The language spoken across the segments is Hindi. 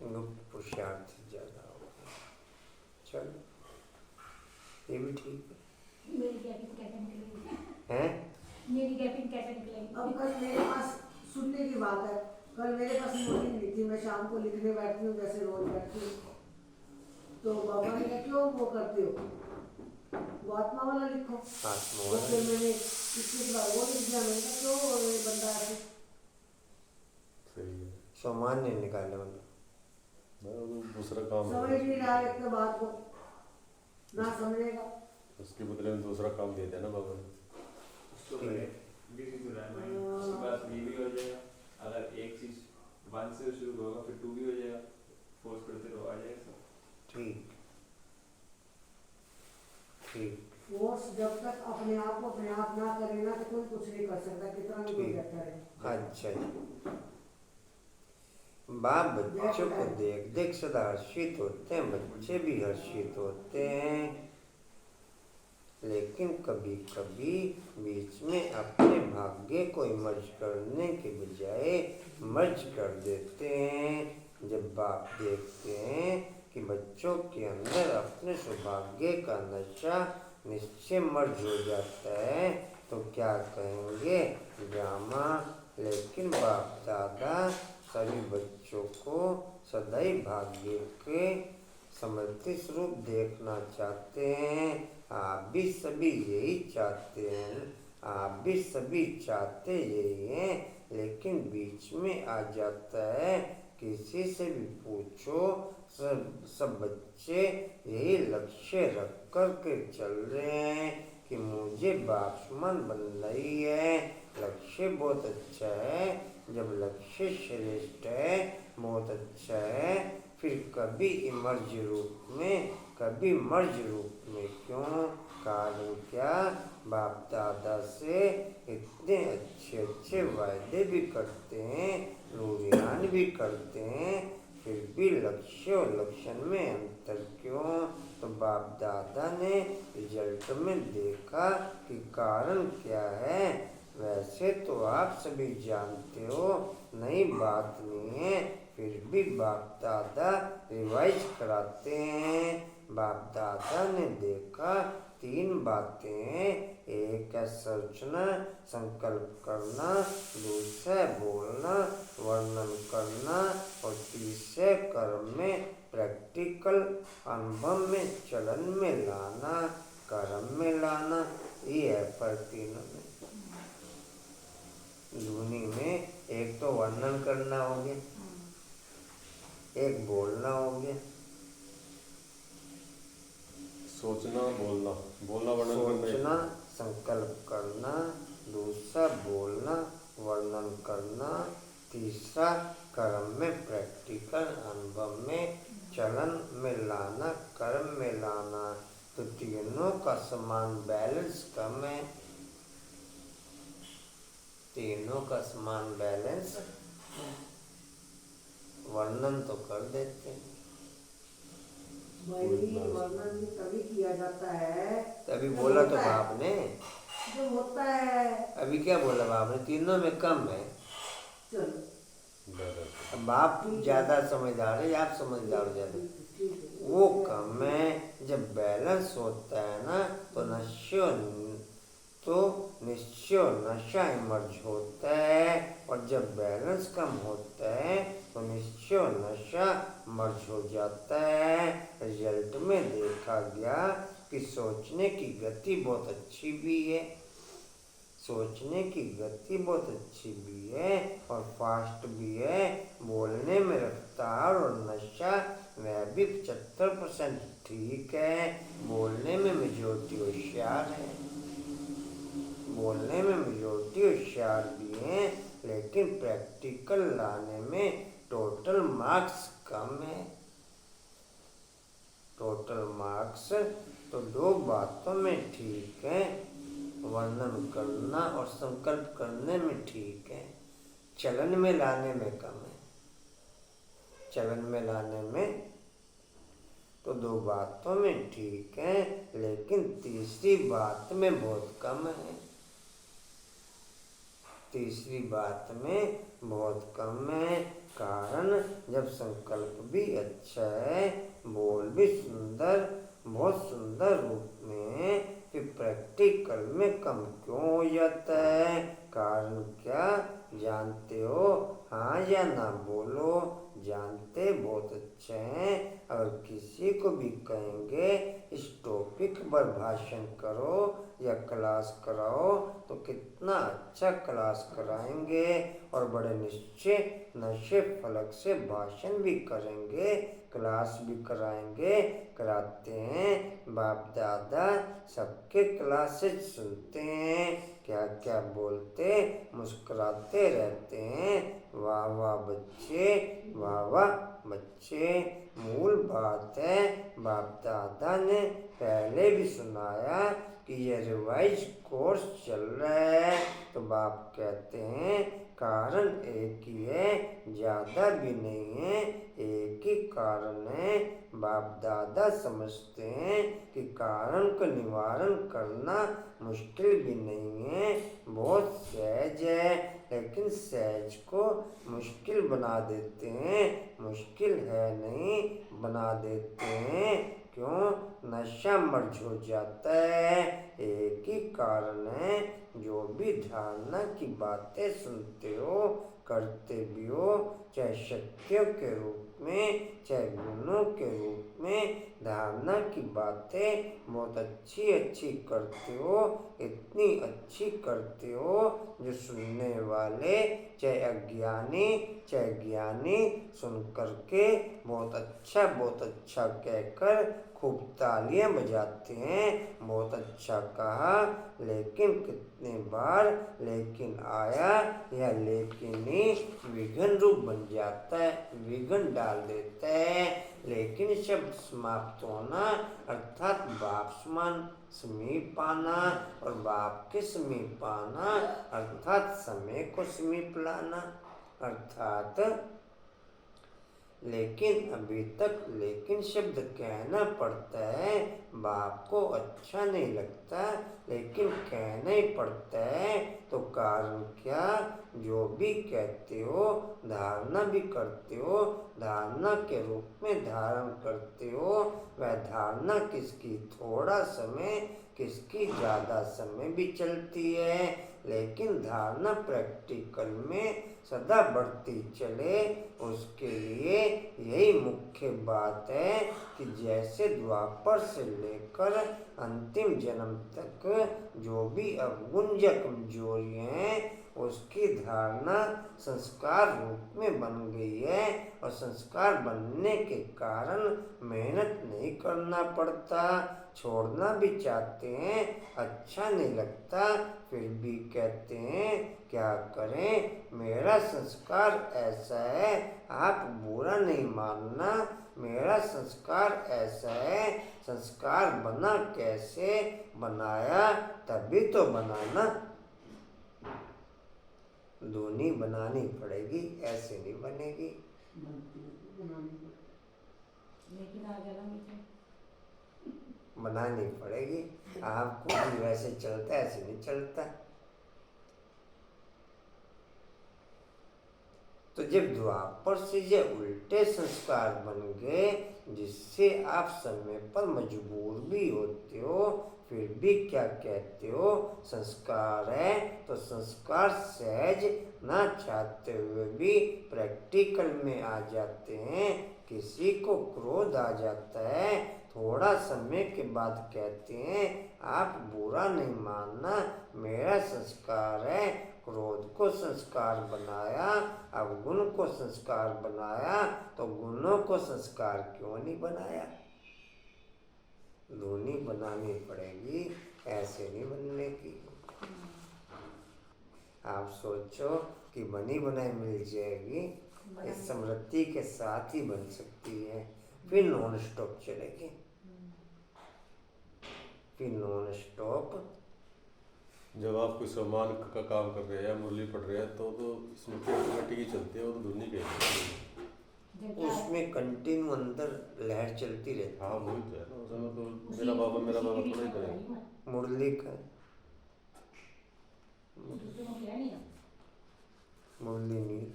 गुप्त पुरुषार्थ ज़्यादा हो गया। चलो ये भी ठीक है। मेरी गैपिंग कैसे निकलेगी? हैं? मेरी गैपिंग कैसे निकलेगी? अब कल मेरे पास सुनने की बात है, कल मेरे पास नोटिंग नहीं थी, मैं शाम को लिखने बैठती हूँ जैसे रोज बैठती हूँ, तो बाबा ने कहा क्यों वो करते हो, वो आत्मा वाला लिखो। आत्मा तो वाला फिर मैंने 21 बार वो लिख दिया, मैंने कहा क्यों ये बंदा ऐसे। सही है। सामान्य निकाले मतलब दूसरा काम समझ नहीं रहा एक तो बात को, ना समझेगा। उसके बदले में दूसरा काम दे दिया ना बाबा ने। उसको करे भी सीख रहा है मैं, उसके पास भी हो जाएगा। अगर एक चीज 1 से शुरू होगा फिर 2 भी हो जाएगा, फोर्स करते रहो आ जाएगा सब। ठीक ठीक फोर्स जब तक अपने आप को अपने आप ना करे ना, तो कोई कुछ नहीं कर सकता, कितना भी कोई कहता रहे। अच्छा जी। बाप बच्चों को देख देख सदा हर्षित होते हैं, बच्चे भी हर्षित होते हैं, लेकिन कभी कभी बीच में अपने भाग्य को मर्ज करने के बजाय मर्ज कर देते हैं। जब बाप देखते हैं कि बच्चों के अंदर अपने सौभाग्य का नशा निश्चय मर्ज हो जाता है, तो क्या कहेंगे ड्रामा। लेकिन बाप दादा सभी बच्चों को सदैव भाग्य के समृद्धि स्वरूप देखना चाहते हैं। आप भी सभी यही चाहते हैं, आप भी सभी चाहते यही हैं, लेकिन बीच में आ जाता है, किसी से भी पूछो सब बच्चे यही लक्ष्य रख कर के चल रहे हैं कि मुझे बापसमान बनना ही है। लक्ष्य बहुत अच्छा है, जब लक्ष्य श्रेष्ठ है, बहुत अच्छा है, फिर कभी इमर्ज रूप में कभी मर्ज रूप में क्यों। कारण क्या, बाप दादा से इतने अच्छे अच्छे वायदे भी करते हैं, रूढ़ियान भी करते हैं, फिर भी लक्ष्य और लक्षण में अंतर क्यों। तो बाप दादा ने रिजल्ट में देखा कि कारण क्या है। वैसे तो आप सभी जानते हो, नई बात नहीं है, फिर भी बाप दादा रिवाइज कराते हैं। बाप दादा ने देखा 3 बातें हैं, एक है सोचना, संकल्प करना, दूसरा बोलना, वर्णन करना, और तीसरे कर्म में प्रैक्टिकल अनुभव में चलन में लाना, कर्म में लाना। ये है पर तीनों में ध्वनि में एक तो वर्णन करना हो गया, एक बोलना हो गया, सोचना बोलना, बोलना वर्णन सोचना संकल्प करना, दूसरा बोलना वर्णन करना, तीसरा कर्म में प्रैक्टिकल अनुभव में चलन में लाना, कर्म में लाना। तो तीनों का समान बैलेंस कम है, तीनों का समान बैलेंस। वर्णन तो कर देते हैं, भाई वर्णन भी तभी किया जाता है, तभी बोला तो बाप ने, जो होता है। अभी क्या बोला बाप ने, तीनों में कम है। चलो अब बाप ज़्यादा समझदार है, आप समझदार ज़्यादा, वो कम है। जब बैलेंस होता है ना, तो निश्चय नशा इमर्ज होता है, और जब बैलेंस कम होता है तो निश्चय नशा मर्ज हो जाता है। रिजल्ट में देखा गया कि सोचने की गति बहुत अच्छी भी है, सोचने की गति बहुत अच्छी भी है और फास्ट भी है। बोलने में रफ्तार और नशा वह भी 75% ठीक है। बोलने में मेजॉरिटी होशियार है, बोलने में मेजॉरिटी होशियार भी हैं, लेकिन प्रैक्टिकल लाने में टोटल मार्क्स कम है। टोटल मार्क्स तो 2 बातों में ठीक है, वर्णन करना और संकल्प करने में ठीक है, चलन में लाने में कम है। चलन में लाने में तो 2 बातों में ठीक है, लेकिन तीसरी बात में बहुत कम है। तीसरी बात में बहुत कम है। कारण जब संकल्प भी अच्छा है, बोल भी सुंदर, बहुत सुंदर रूप में, फिर प्रैक्टिकल में कम क्यों हो जाता है? कारण क्या जानते हो? हाँ या ना बोलो। जानते बहुत अच्छे हैं। अगर किसी को भी कहेंगे इस टॉपिक पर भाषण करो या क्लास कराओ तो कितना अच्छा क्लास कराएंगे और बड़े निश्चय नशे फलक से भाषण भी करेंगे, क्लास भी कराएंगे, कराते हैं। बाप दादा सबके क्लासेस सुनते हैं, क्या क्या बोलते, मुस्कुराते रहते हैं। वाह वाह बच्चे, वाह वाह बच्चे। मूल बात है, बाप दादा ने पहले भी सुनाया कि ये रिवाइज कोर्स चल रहा है, तो बाप कहते हैं कारण एक ही है, ज़्यादा भी नहीं है, एक ही कारण है। बाप दादा समझते हैं कि कारण का निवारण करना मुश्किल भी नहीं है, बहुत सहज है, लेकिन सहज को मुश्किल बना देते हैं। मुश्किल है नहीं, बना देते हैं। क्यों? नशा मर्ज हो जाता है। एक ही कारण है, जो भी धारणा की बातें सुनते हो, करते भी हो, चाहे शक्तियों के रूप में, चाहे गुणों के रूप में, धारणा की बातें बहुत अच्छी अच्छी करते हो, इतनी अच्छी करते हो जो सुनने वाले चाहे अज्ञानी चाहे ज्ञानी सुन करके बहुत अच्छा कहकर खूब तालियां बजाते हैं। बहुत अच्छा कहा, लेकिन कितने बार लेकिन आया या लेकिन ही विघ्न रूप बन जाता है, विघ्न डाल देता है। लेकिन शब्द समाप्त होना अर्थात बाप समान समीप आना, और बाप के समीप आना अर्थात समय को समीप लाना, अर्थात लेकिन अभी तक लेकिन शब्द कहना पड़ता है। बाप को अच्छा नहीं लगता, लेकिन कहना ही पड़ता है। तो कारण क्या? जो भी कहते हो, धारणा भी करते हो, धारणा के रूप में धारण करते हो, वह धारणा किसकी थोड़ा समय, किसकी ज़्यादा समय भी चलती है, लेकिन धारणा प्रैक्टिकल में सदा बढ़ती चले। उसके लिए यही मुख्य बात है कि जैसे द्वापर से लेकर अंतिम जन्म तक जो भी अवगुण या कमजोरियाँ हैं, उसकी धारणा संस्कार रूप में बन गई है, और संस्कार बनने के कारण मेहनत नहीं करना पड़ता। छोड़ना भी चाहते हैं, अच्छा नहीं लगता, फिर भी कहते हैं क्या करें, मेरा संस्कार ऐसा है, आप बुरा नहीं मानना, मेरा संस्कार ऐसा है। संस्कार बना कैसे? बनाया तभी तो बनाना, दूनी बनानी पड़ेगी, ऐसे नहीं बनेगी। लेकिन आ गया ना मुझे। बनानी पड़ेगी। आपको भी वैसे चलता है, ऐसे नहीं चलता। तो जब द्वापर से ये उल्टे संस्कार बन गए, जिससे आप समय पर मजबूर भी होते हो, फिर भी क्या कहते हो संस्कार है, तो संस्कार सहज ना चाहते हुए भी प्रैक्टिकल में आ जाते हैं। किसी को क्रोध आ जाता है, थोड़ा समय के बाद कहते हैं आप बुरा नहीं मानना, मेरा संस्कार है। क्रोध को संस्कार बनाया, अब गुण को संस्कार बनाया, तो गुणों को संस्कार क्यों नहीं बनाया? दूनी बनानी पड़ेगी, ऐसे नहीं बनने की। आप सोचो कि बनी बनाई मिल जाएगी, इस स्मृति के साथ ही बन सकती है, फिर नॉन स्टॉप चलेगी, फिर नॉन स्टॉप। जब आप कोई सम्मान का काम कर रहे हैं या मुरली पढ़ रहे हैं तो स्मृति ऑटोमेटिक ही चलती है, वो तो धुनी कहेगी। उसमें कंटिन्यू अंदर लहर चलती रहती है। हाँ वही तो है ना, उसमें तो मेरा बाबा थोड़ा ही करेगा। मुरली का मुरली नहीं,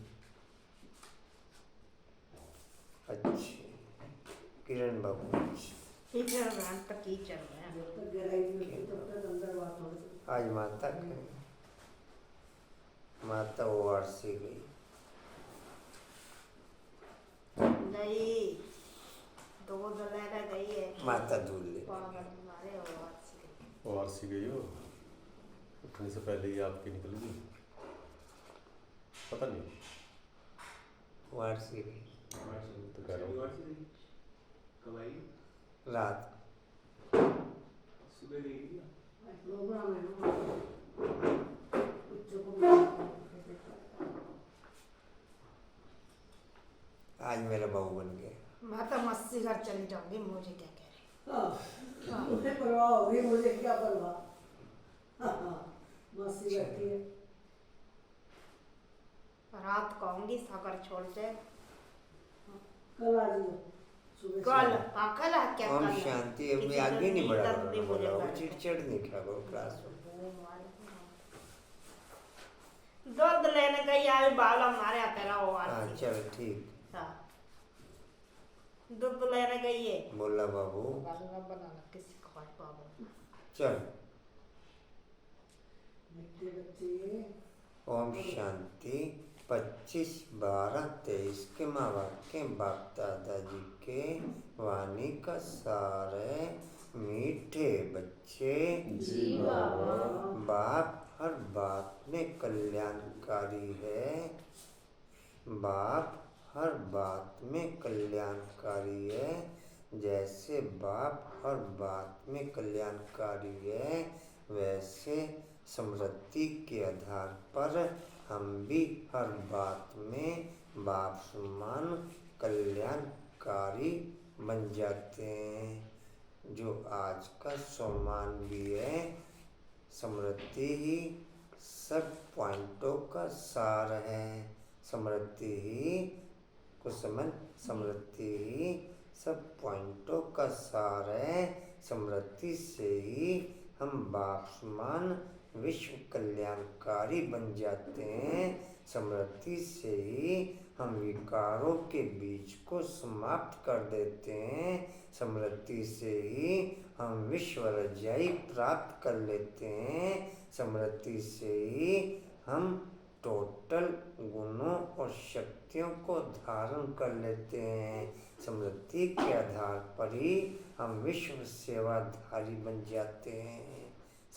अच्छे किरण बाबू अच्छे। कीचड़ में तक कीचड़ में जब तक गहराई नहीं होती तब तक अंदर बात हो रही। आज माता के माता वारसी गई। नहीं दूध लेने गई है माता दूध ले पागल मारे और से वो आरसी गई हो, उठने से पहले ही आपकी निकल गई, पता नहीं। वारसी गई तो कह रहा हूँ कब आई? रात सुबह गई थी ना? प्रोग्राम है ना बच्चों को आज मेरा बहू बन गया। मैं तो मस्ती घर चली जाऊंगी, मुझे क्या कह रही। हाँ मुझे परवाह होगी, मुझे क्या परवाह। हाँ मस्ती करती है। रात को आऊंगी सागर छोड़ के। कल आ जाइए सुबह कल कल आ क्या ओम कल शांति। अभी किसी आगे दिन नहीं बढ़ा नींद नहीं मुझे बोला, बैठ। चिड़चिड़ नहीं किया करो क्लास में। दूध लेने गई आई बाल हमारे तेरा वो हाँ आरती। चल ठीक। हाँ दूध लेने गई है बोला बाबू बनाना किसी को बाबू। चल। बच्चे बच्चे ओम शांति। 25/12/23 के माँ बाप के बाप दादाजी के वाणी का सार है। मीठे बच्चे जी बाबा। बाप हर बात में कल्याणकारी है। बाप हर बात में कल्याणकारी है। जैसे बाप हर बात में कल्याणकारी है, वैसे समृद्धि के आधार पर हम भी हर बात में बाप समान कल्याणकारी बन जाते हैं। जो आज का सम्मान भी है। समृद्धि ही सब पॉइंटों का सार है। समृद्धि ही समृद्धि ही सब पॉइंटों का सार है। समृद्धि से ही हम बाप समान विश्व कल्याणकारी बन जाते हैं। समृद्धि से ही हम विकारों के बीज को समाप्त कर देते हैं। समृद्धि से ही हम विश्व रजाई प्राप्त कर लेते हैं। समृद्धि से ही हम टोटल गुणों और शक्तियों को धारण कर लेते हैं। समृद्धि के आधार पर ही हम विश्व सेवाधारी बन जाते हैं।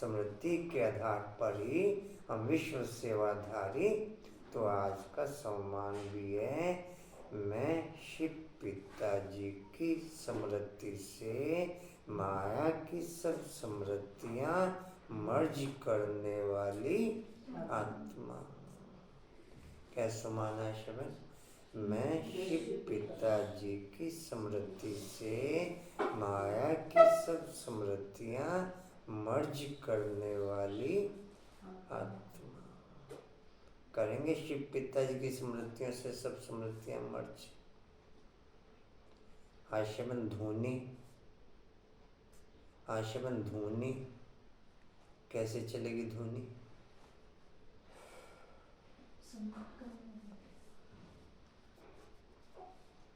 समृद्धि के आधार पर ही हम विश्व सेवाधारी। तो आज का सम्मान भी है। मैं शिव पिताजी की समृद्धि से माया की सब समृद्धियाँ मर्ज करने वाली आत्मा। कैसा माना है शब्द? मैं शिव पिताजी की समृद्धि से माया की सब समृद्धियाँ मर्ज करने वाली आत्मा। करेंगे शिव पिताजी की समृद्धियों से सब समृद्धियाँ मर्ज। आशमन धोनी। आशमन धोनी कैसे चलेगी धोनी?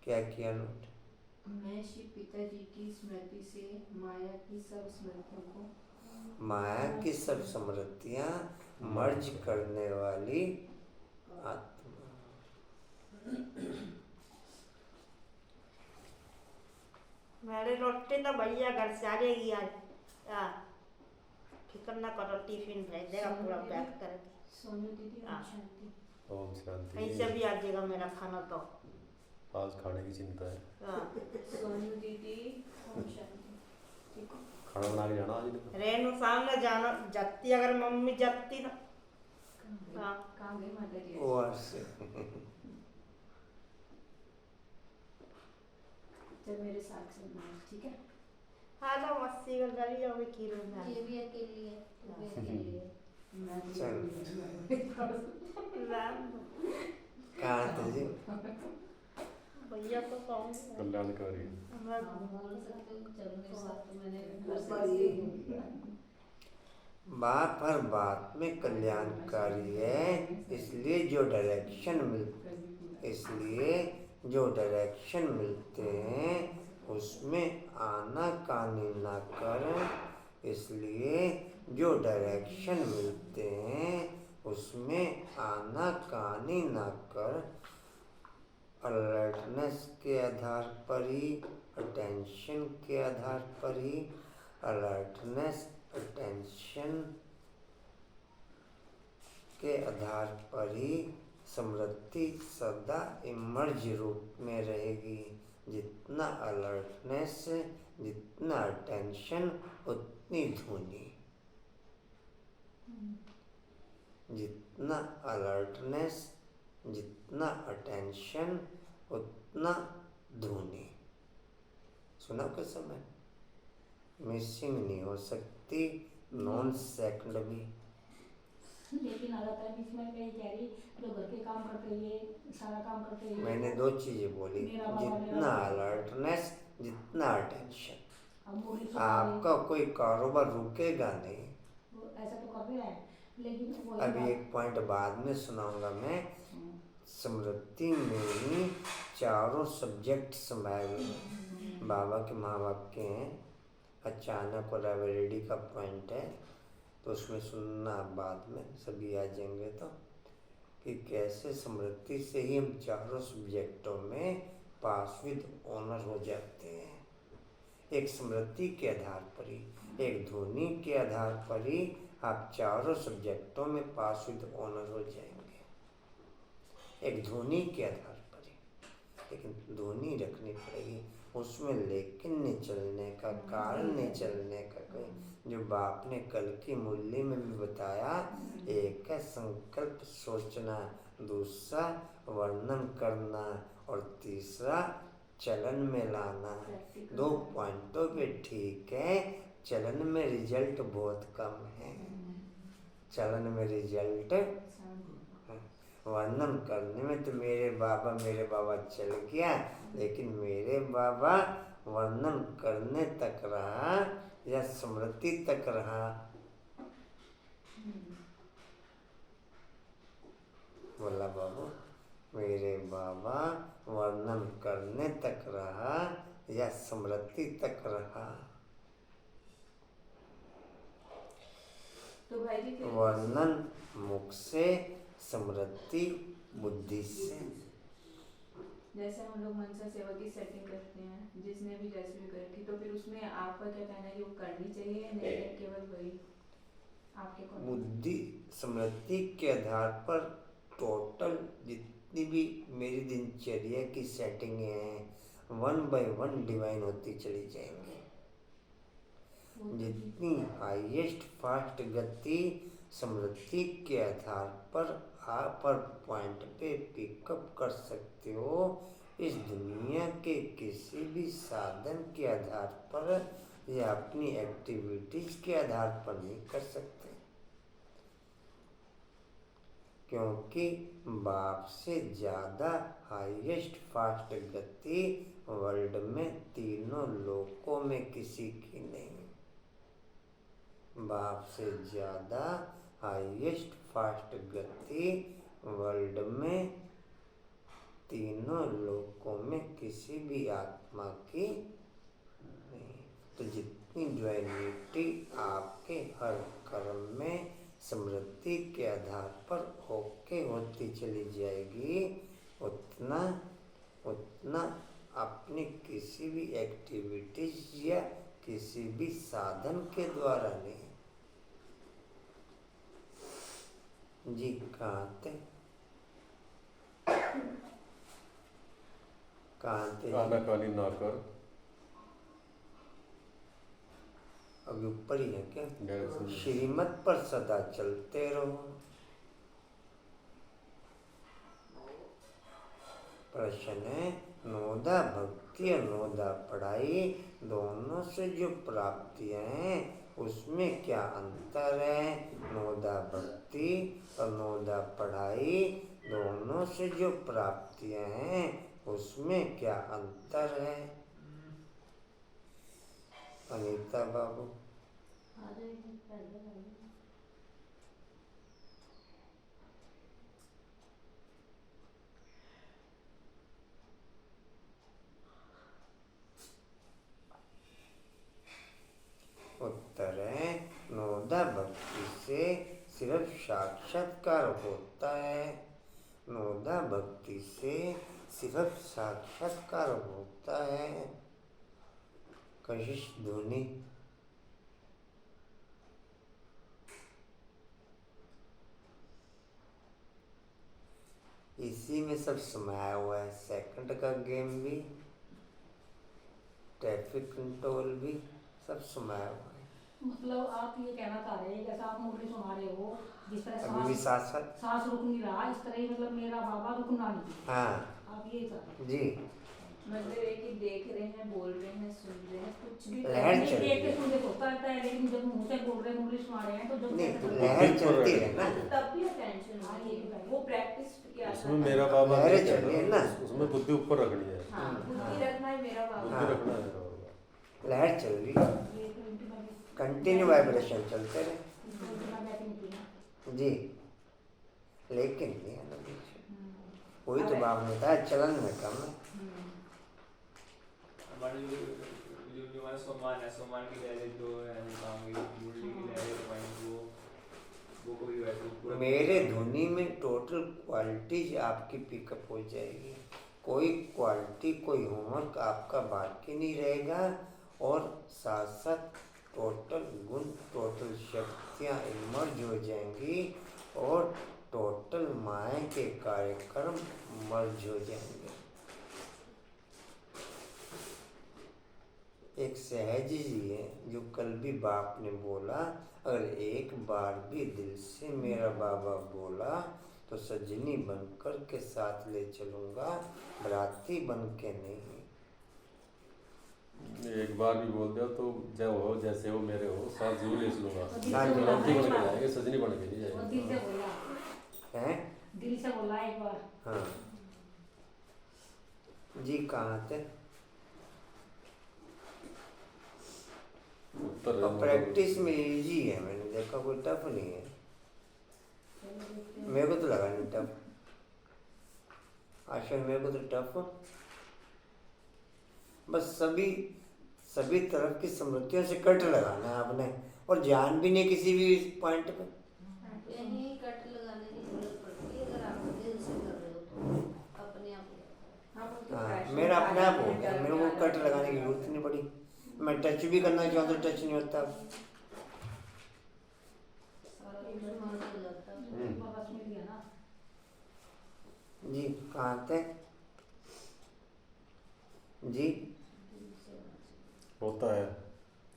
क्या किया नोट? मैं शिव पिताजी की स्मृति से माया की सब स्मृतियों को माया की सब समृद्धियाँ मर्ज करने वाली आत्मा। मेरी रोटी तो भैया घर से आ जाएगी आज। फिक्र ना करो, टिफिन भेज देगा पूरा पैक करके। सोनू दीदी हाँ। ओम शांति। ओम शांति। कहीं से भी आ जाएगा मेरा खाना तो। आज खाने की चिंता है। हाँ। सोनू दीदी ओम शांति। ठीक है। खाना बना के जाना आज नहीं? रेनू सामने जाना जाती, अगर मम्मी जाती ना। हाँ। कहाँ गई माता जी? वो से चल मेरे साथ चलना, ठीक है? हाँ तो मस्ती कर चली जाओगे खीर में। ये भी अकेली है, तू भी अकेली है। मैं भी चल। अकेली कहाँ थे जी? भैया तो कहूँगी। कल्याणकारी। हाँ, बोल सकते हो, चलो मेरे साथ। तो मैंने ऊपर ही बाप हर बात में कल्याणकारी है। इसलिए जो डायरेक्शन मिल इसलिए जो डायरेक्शन मिलते हैं उसमें आनाकानी ना कर, इसलिए जो डायरेक्शन मिलते हैं उसमें आनाकानी ना कर, अलर्टनेस के आधार पर ही, अटेंशन के आधार पर ही, अलर्टनेस अटेंशन के आधार पर ही स्मृति सदा इमर्ज रूप में रहेगी। जितना अलर्टनेस, जितना अटेंशन, उतनी ध्वनि। जितना अलर्टनेस, जितना अटेंशन, उतना ध्वनि। सुना कुछ समय मिसिंग नहीं हो सकती, नॉन सेकंड भी। लेकिन लगातार बीच में कहीं कह रही जो घर के काम करते ये सारा काम करते ये मैंने दो चीजें बोली, जितना अलर्टनेस, जितना अटेंशन। अब मुरली आपका कोई कारोबार रुकेगा नहीं। ऐसा तो कर रहे हैं, लेकिन वही अभी एक पॉइंट बाद में सुनाऊंगा मैं। स्मृति में ही चारों सब्जेक्ट समाये हुए हैं। बाबा के महावाक्य हैं, अचानक और रेडी का पॉइंट है, तो उसमें सुनना बाद में सभी आ जाएंगे। तो कि कैसे स्मृति से ही हम चारों सब्जेक्टों में पास विद ऑनर हो जाते हैं। एक स्मृति के आधार पर ही, एक ध्वनि के आधार पर ही आप चारों सब्जेक्टों में पास विद ऑनर हो जाएंगे। एक ध्वनि के आधार पर ही, लेकिन ध्वनि रखनी पड़ेगी उसमें, लेकिन नहीं चलने का, कारण नहीं चलने का कोई। जो बाप ने कल की मुरली में भी बताया, एक है संकल्प सोचना, दूसरा वर्णन करना और तीसरा चलन में लाना। दो पॉइंटों पे ठीक है, चलन में रिजल्ट बहुत कम है। चलन में रिजल्ट, वर्णन करने में तो मेरे बाबा चल गया, लेकिन मेरे बाबा वर्णन करने तक रहा या स्मृति तक रहा। बोला बाबू, मेरे बाबा वर्णन करने तक रहा या स्मृति तक रहा। तो भाई जी फिर वर्णन मुख से, स्मृति बुद्धि से। जैसे हम लोग मनसा सेवा की सेटिंग करते हैं, जिसने भी जैसे भी करी थी, तो फिर उसमें आपका क्या कहना है कि वो करनी चाहिए या नहीं, या केवल वही आपके कौन? बुद्धि स्मृति के आधार पर टोटल जितनी भी मेरी दिनचर्या की सेटिंग हैं 1 बाय 1 डिवाइन होती चली जाएंगी। जितनी हाईएस्ट फास्ट गति स्मृति के आधार पर आप पर पॉइंट पे पिकअप कर सकते हो, इस दुनिया के किसी भी साधन के आधार पर या अपनी एक्टिविटीज के आधार पर नहीं कर सकते। क्योंकि बाप से ज़्यादा हाईएस्ट फास्ट गति वर्ल्ड में तीनों लोकों में किसी की नहीं। बाप से ज़्यादा हाईएस्ट फास्ट गति वर्ल्ड में तीनों लोकों में किसी भी आत्मा की नहीं। तो जितनी ड्युअलिटी आपके हर कर्म में स्मृति के आधार पर ओके होती चली जाएगी, उतना उतना अपनी किसी भी एक्टिविटीज या किसी भी साधन के द्वारा नहीं। जी कहाँ थे? आनाकानी ना कर, अभी ऊपर ही है क्या? डायरेक्शन श्रीमत पर सदा चलते रहो। प्रश्न है, नोदा भक्ति और नोदा पढ़ाई दोनों से जो प्राप्तियां हैं उसमें क्या अंतर है? नोदा भक्ति और नोदा पढ़ाई दोनों से जो प्राप्तियां हैं उसमें क्या अंतर है? अनीता बाबू, सिर्फ साक्षात्कार होता है। नोदा भक्ति से सिर्फ साक्षात्कार होता है। कशिश ध्वनि इसी में सब समाया हुआ है। सेकंड का गेम भी, ट्रैफिक कंट्रोल भी, सब समाया हुआ है। मतलब आप ये कहना चाह रहे हैं जैसा आप मुरली सुना रहे हो, जिस तरह अभी भी साथ साथ सांस रुक नहीं रहा, इस तरह ही मतलब मेरा बाबा रुकना नहीं चाहिए। हाँ आप ये चाह रहे हैं। जी, मतलब एक ही देख रहे हैं, बोल रहे हैं, सुन रहे हैं, कुछ भी लहर कर चल रही देख के है। सुन के होता रहता है, लेकिन जब मुंह से बोल रहे मुरली सुना रहे हैं तो जब नहीं कैसे लहर चलती है ना। तब भी टेंशन हाँ, होती ये भी है। है। वो प्रैक्टिस क्या उसमें मेरा बाबा लहरें नहीं चल रही है ना। उसमें बुद्धि ऊपर रखनी है। हाँ, बुद्धि रखना है मेरा बाबा। बुद्धि रखना है मेरा बाबा। लहर चल रही है, ये तो इंटरनेट कंटिन्यू वाइब्रेशन चलते रहे। बैटिंग थी। जी, लेकिन ये है ना बीच में। कोई तो बाप ने बताया चलन में कम है। हमारे जो हमारा सोमान है, सोमान की लहरें जो है काम की मुरली की लहरें पॉइंट वो कोई वैसे पूरा मेरे ध्वनि में टोटल क्वालिटीज आपकी पिकअप हो जाएगी। कोई क्वालिटी, कोई होमवर्क आपका बाकी नहीं रहेगा। और साथ साथ टोटल गुण, टोटल शक्तियाँ इमर्ज हो जाएंगी और टोटल माया के कार्यक्रम मर्ज हो जाएंगे। एक सहज जी है जो कल भी बाप ने बोला, अगर एक बार भी दिल से मेरा बाबा बोला तो सजनी बनकर के साथ ले चलूँगा, बराती बन के नहीं। एक बार भी बोल दिया तो जब हो जैसे हो मेरे हो साथ जरूर ले चलूंगा। हाँ, बराती बन के जाएंगे, सजनी बन के नहीं वो जाएंगे। दिल से बोला, हैं? दिल से बोला एक बार। हाँ जी, कहाँ थे? उत्तर और प्रैक्टिस में इजी है, मैंने देखा कोई टफ नहीं है। मेरे को तो लगा नहीं टफ, आशा मेरे को तो टफ। बस सभी तरफ की स्मृतियों से कट लगाना है आपने, और ध्यान भी नहीं किसी भी पॉइंट पे। यही कट लगाने की जरूरत पड़ती है अगर आप दिल से कर रहे हो तो अपने आप हो जाता है। हम उनके हाँ, passion मेरा के अपने आप बारे हो में गया, डर मेरे के को कट आगे लगाने की जरूरत नहीं पड़ी। मैं टच भी करना चाहूँ तो टच नहीं होता। सारा कुछ मान हो जाता है। बस मिल गया ना। जी, कहाँ थे? जी, होता है,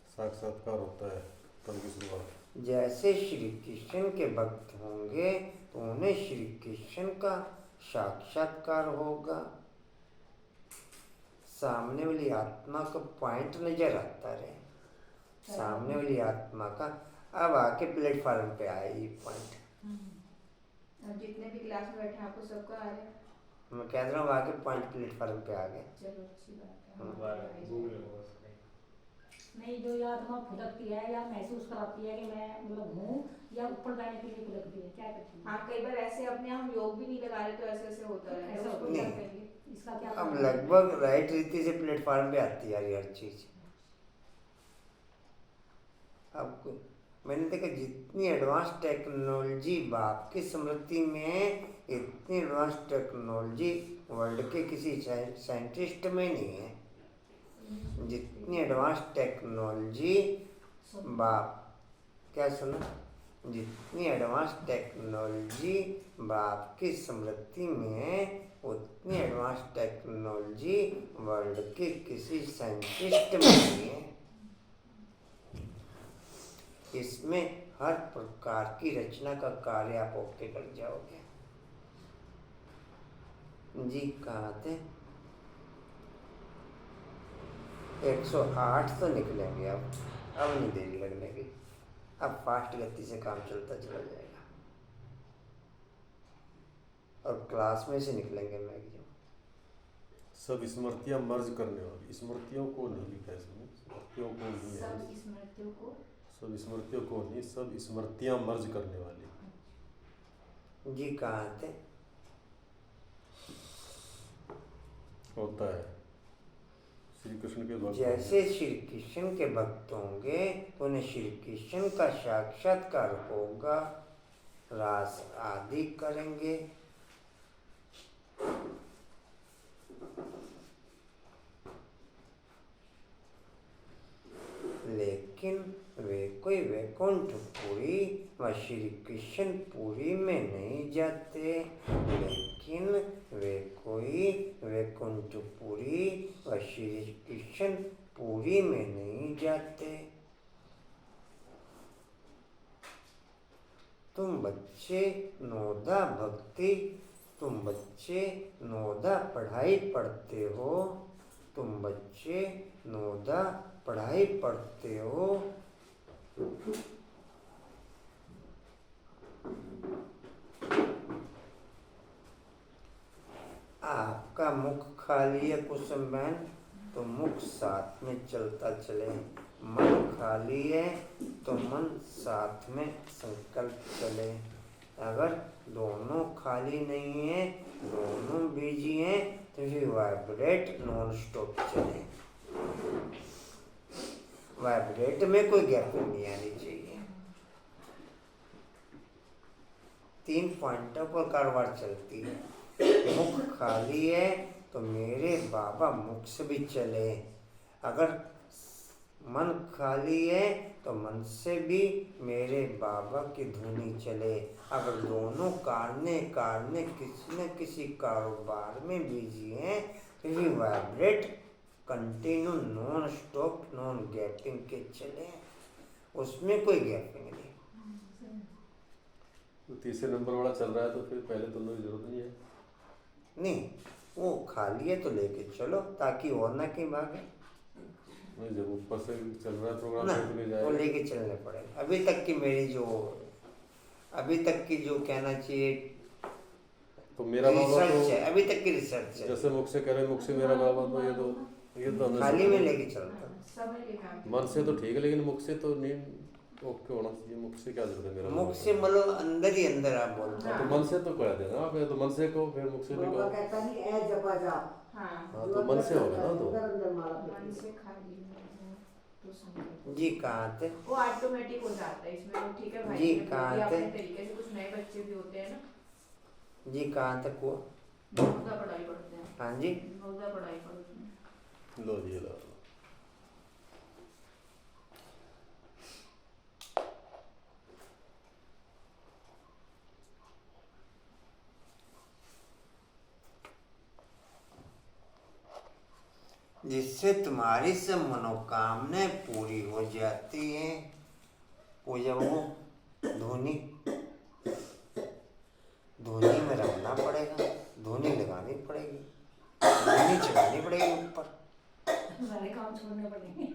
साक्षात्कार होता है तब की शुरुआत। जैसे श्री कृष्ण के भक्त होंगे तो उन्हें श्री कृष्ण का साक्षात्कार होगा। सामने वाली आत्मा का पॉइंट नजर आता रहे, सामने वाली आत्मा का। अब आके प्लेटफॉर्म पे आए ये पॉइंट। अब जितने भी क्लास में बैठे हैं आपको सबको आ रहा है। मैं कह रहा हूँ आके पॉइंट प्लेटफॉर्म पे आ गए। चलो अच्छी बात है। गूगल होगा उसमें। नहीं, जो ये आत्मा फुदकती है या महसूस कराती है कि मैं मतलब हूँ, या ऊपर जाने के लिए फुदकती है, क्या करती है? हाँ, कई बार ऐसे अपने हम योग भी नहीं लगा रहे तो ऐसे ऐसे होता है, ऐसा उसको नहीं। क्या कहेंगे? इसका क्या अब कारण है? लगभग राइट रीति से प्लेटफॉर्म पे आती है हर चीज। अब मैंने देखा जितनी एडवांस टेक्नोलॉजी बाप की स्मृति में, इतनी एडवांस टेक्नोलॉजी वर्ल्ड के किसी साइंटिस्ट में नहीं है। जितनी एडवांस टेक्नोलॉजी बाप, क्या सुना? जितनी एडवांस टेक्नोलॉजी बाप की स्मृति में है, उतनी एडवांस टेक्नोलॉजी वर्ल्ड के किसी साइंटिस्ट में नहीं है। इसमें हर प्रकार की रचना का कार्य आप ओके कर जाओगे। जी, कहाँ थे? 108 तो निकलेंगे अब नहीं देरी लगने की। अब फास्ट गति से काम चलता चला जाएगा और क्लास में से निकलेंगे मैक्सिमम। सब स्मृतियाँ मर्ज करने वाली, स्मृतियों को नहीं लिखा है इसमें, स्मृतियों को नहीं है, सब स्मृतियों को सब स्मृतियों को नहीं, सब स्मृतियाँ मर्ज करने वाली। जी, कहाँ थे? होता है श्री कृष्ण के भक्त। जैसे श्री कृष्ण के भक्त होंगे तो उन्हें श्री कृष्ण का साक्षात्कार होगा। रास आदि करेंगे। लेकिन वे कोई वैकुंठपुरी व श्री कृष्णपुरी में नहीं जाते। लेकिन वे कोई वैकुंठपुरी व श्री कृष्णपुरी में नहीं जाते। तुम बच्चे नोदा पढ़ाई पढ़ते हो। तुम बच्चे नोदा पढ़ाई पढ़ते हो। आपका मुख खाली है कुसुम बहन, तो मुख साथ में चलता चले। मन खाली है तो मन साथ में संकल्प चले। अगर दोनों खाली नहीं है, दोनों बिजी हैं, तो फिर वाइब्रेट नॉन स्टॉप चले। वाइब्रेट में कोई गैप नहीं आनी चाहिए। 3 पॉइंटों पर कारवार चलती है। मुख खाली है तो मेरे बाबा मुख से भी चले। अगर मन खाली है तो मन से भी मेरे बाबा की धुनी चले। अगर दोनों कारने किसी न किसी कारोबार में बिजी हैं, तो भी vibrate continue non stop non gapping के चले। उसमें कोई गैपिंग नहीं। तो तीसरे नंबर वाला चल रहा है तो फिर पहले दोनों की जरूरत नहीं है। नहीं, वो खाली है तो लेके चलो, ताकि और ना कहीं भागे। नहीं, जब ऊपर से चल रहा है प्रोग्राम ना, तो ले जाए। वो लेके चलने पड़ेगा। अभी तक की जो कहना चाहिए तो मेरा बाबा रिसर्च तो है, अभी तक की रिसर्च है। जैसे मुख से कह रहे मुख से मेरा बाबा, तो ये तो हमें खाली में लेके चलता। समय के काम मन से तो ठीक है, लेकिन मुख से तो नींद ओके होना चाहिए। मुख से क्या जरूरत है मेरा मुख बाबा से मतलब अंदर ही अंदर आप बोलते हाँ, हो। तो मन से तो कह देना आप, या तो मन से कहो फिर मुख से नहीं बाबा कहो। कहता नहीं ए जपा जाप। हाँ, हाँ, तो मन से होगा ना। तो अंदर माला मन से खाली है, तो संकल्प जी कहाँ थे? वो ऑटोमेटिक हो जाता है इसमें। वो ठीक है भाई, जी, ये कहाँ बोलिए थे? अपने तरीके से। कुछ नए बच्चे भी होते हैं ना, जी कहाँ तक हुआ? बहुधा पढ़ाई पढ़ते हैं। हाँ जी, बहुधा पढ़ाई पढ़ते हैं। लो जी लो। जिससे तुम्हारी सब मनोकामनाएं पूरी हो जाती हैं। पूजा वो धुनी में रखना पड़ेगा, धुनी लगानी पड़ेगी, धुनी चढ़ानी पड़ेगी ऊपर। सारे काम छोड़ने पड़ेंगे।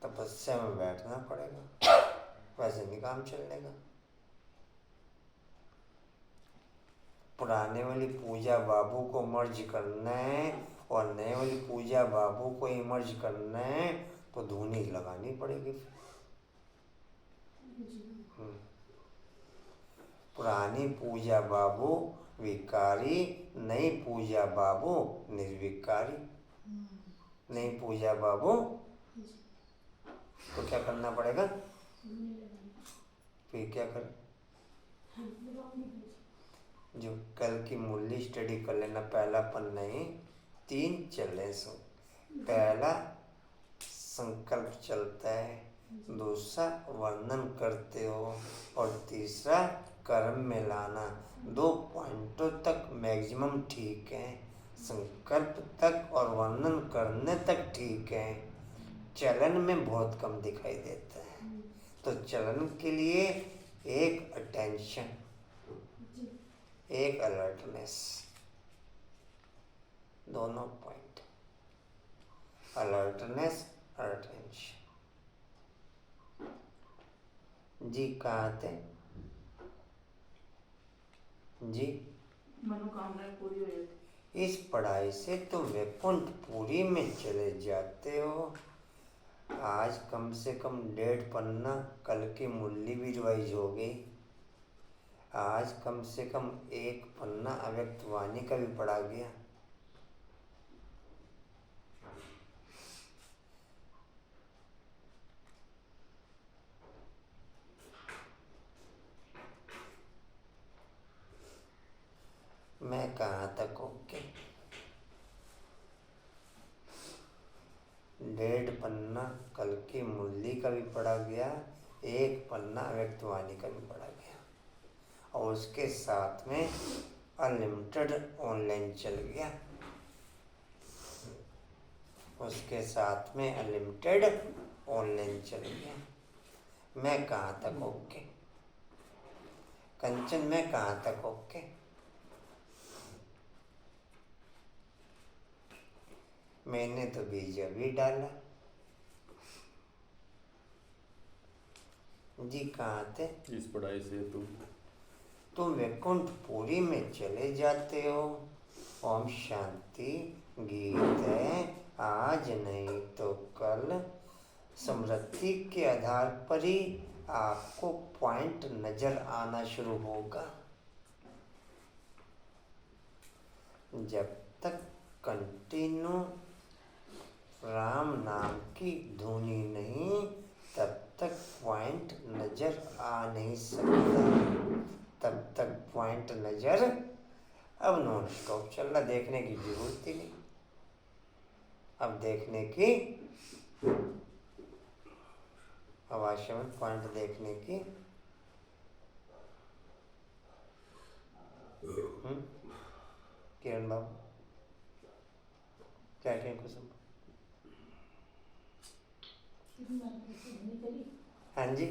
तपस्या में बैठना पड़ेगा, वैसे नहीं काम चलेगा। पुराने वाली पूजा बाबू को मर्ज करना है और नए वाली पूजा बाबू को इमर्ज करना है, तो धुनी लगानी पड़ेगी। पुरानी पूजा बाबू विकारी, नई पूजा बाबू निर्विकारी। नई पूजा बाबू तो क्या करना पड़ेगा? फिर क्या कर, जो कल की मूल्य स्टडी कर लेना। पहला पन्ना ही 3 चले सो। पहला संकल्प चलता है, दूसरा वर्णन करते हो, और तीसरा कर्म में लाना। 2 पॉइंटों तक मैक्सिमम ठीक है, संकल्प तक और वर्णन करने तक ठीक है। चलन में बहुत कम दिखाई देता है। तो चलन के लिए एक अटेंशन, एक अलर्टनेस, दोनों पॉइंट, अलर्टनेस और अटेंशन। जी कहाँ थे? जी, मनोकामनाएं पूरी हो जाती। इस पढ़ाई से तुम वैकुंठपुरी में चले जाते हो। आज कम से कम 1.5 पन्ना कल की मुरली भी रिवाइज हो गई। आज कम से कम 1 पन्ना अव्यक्त वाणी का भी पढ़ा गया। मैं कहाँ तक ओके? 1.5 पन्ना कल की मुरली का भी पढ़ा गया, 1 पन्ना व्यक्तवाणी का भी पढ़ा गया, और उसके साथ में अनलिमिटेड ऑनलाइन चल गया। उसके साथ में अनलिमिटेड ऑनलाइन चल गया। मैं कहाँ तक ओके? कंचन, मैं कहाँ तक ओके? मैंने तो बीज अभी डाला। जी कहाँ थे? इस पढ़ाई से तुम वैकुंठपुरी में चले जाते हो। ओम शांति। गीत है, आज नहीं तो कल स्मृति के आधार पर ही आपको पॉइंट नजर आना शुरू होगा। जब तक कंटिन्यू राम नाम की धुनी नहीं, तब तक पॉइंट नजर आ नहीं सकता। तब तक पॉइंट नजर, अब नॉन स्टॉप चल रहा, देखने की जरूरत ही नहीं। अब देखने की आवाज में पॉइंट देखने की किरण बाबू क्या कहें कुसुम? हाँ जी,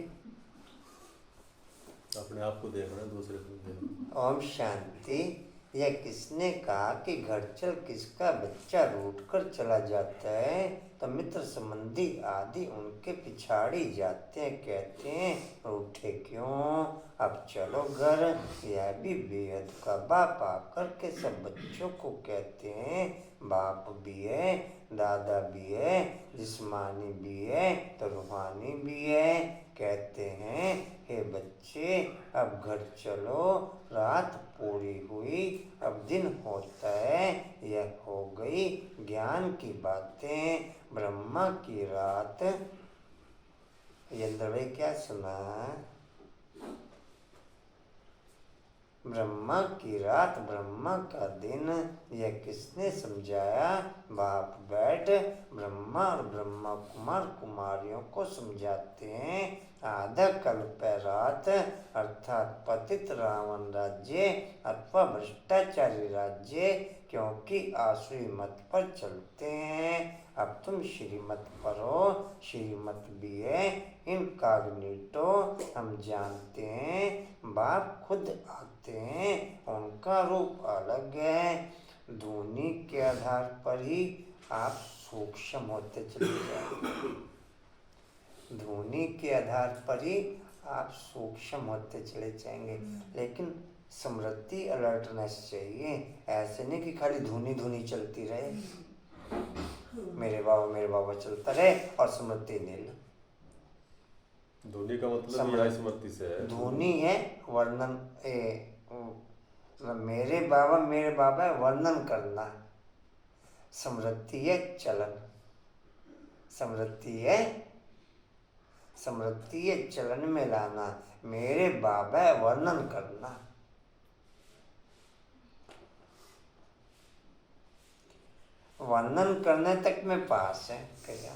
अपने आप को देखना, दूसरे को देखना। ओम शांति। यह किसने कहा कि घर चल किसका बच्चा रूठ कर चला जाता है तो मित्र संबंधी आदि उनके पिछाड़ी जाते हैं, कहते हैं रूठे क्यों, अब चलो घर। यह भी बेहद का बाप आकर के सब बच्चों को कहते हैं बाप भी है, दादा भी है, जिस्मानी भी है तो रूहानी भी है। कहते हैं हे बच्चे अब घर चलो, रात पूरी हुई, अब दिन होता है। यह हो गई ज्ञान की बातें, ब्रह्मा की रात। यंत्र क्या सुना? ब्रह्मा की रात, ब्रह्मा का दिन, यह किसने समझाया? बाप बैठ ब्रह्मा और ब्रह्मा कुमार कुमारियों को समझाते हैं। आधा कल्प रात अर्थात पतित रावण राज्य अथवा भ्रष्टाचारी राज्य, क्योंकि आसुरी मत पर चलते हैं। अब तुम श्रीमत पर हो, श्रीमत भी है इनकॉग्निटो, हम जानते हैं बाप खुद आते हैं, उनका रूप अलग है। ध्वनि के आधार पर ही आप सूक्ष्म होते चले जाएंगे। ध्वनि के आधार पर ही आप सूक्ष्म होते चले जाएंगे, लेकिन स्मृति अलर्टनेस चाहिए। ऐसे नहीं कि खाली धुनी धुनी चलती रहे, मेरे बाबा चलता रहे और स्मृति नील। ध्वनि का मतलब यह स्मृति से है। ध्वनि है वर्णन, मेरे बाबा है वर्णन करना, स्मृति है चलन। स्मृति है चलन में लाना, मेरे बाबा है वर्णन करना। वर्णन करने तक में पास है क्या?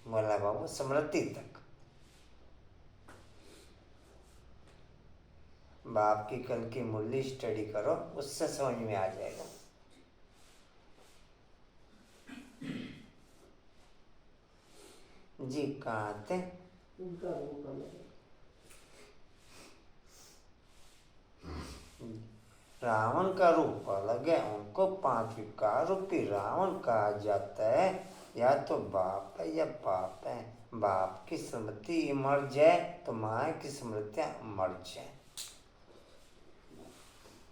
बोला बाबू स्मृति तक। बाप की कल की मुरली स्टडी करो, उससे समझ में आ जाएगा। जी कहाँ थे? उनका रूप अलग है। रावण का रूप अलग है, उनको 5 विकार रूपी रावण कहा जाता है। या तो बाप है या पाप है। बाप की स्मृति मर्ज है तो माँ की स्मृतियाँ मर्ज है।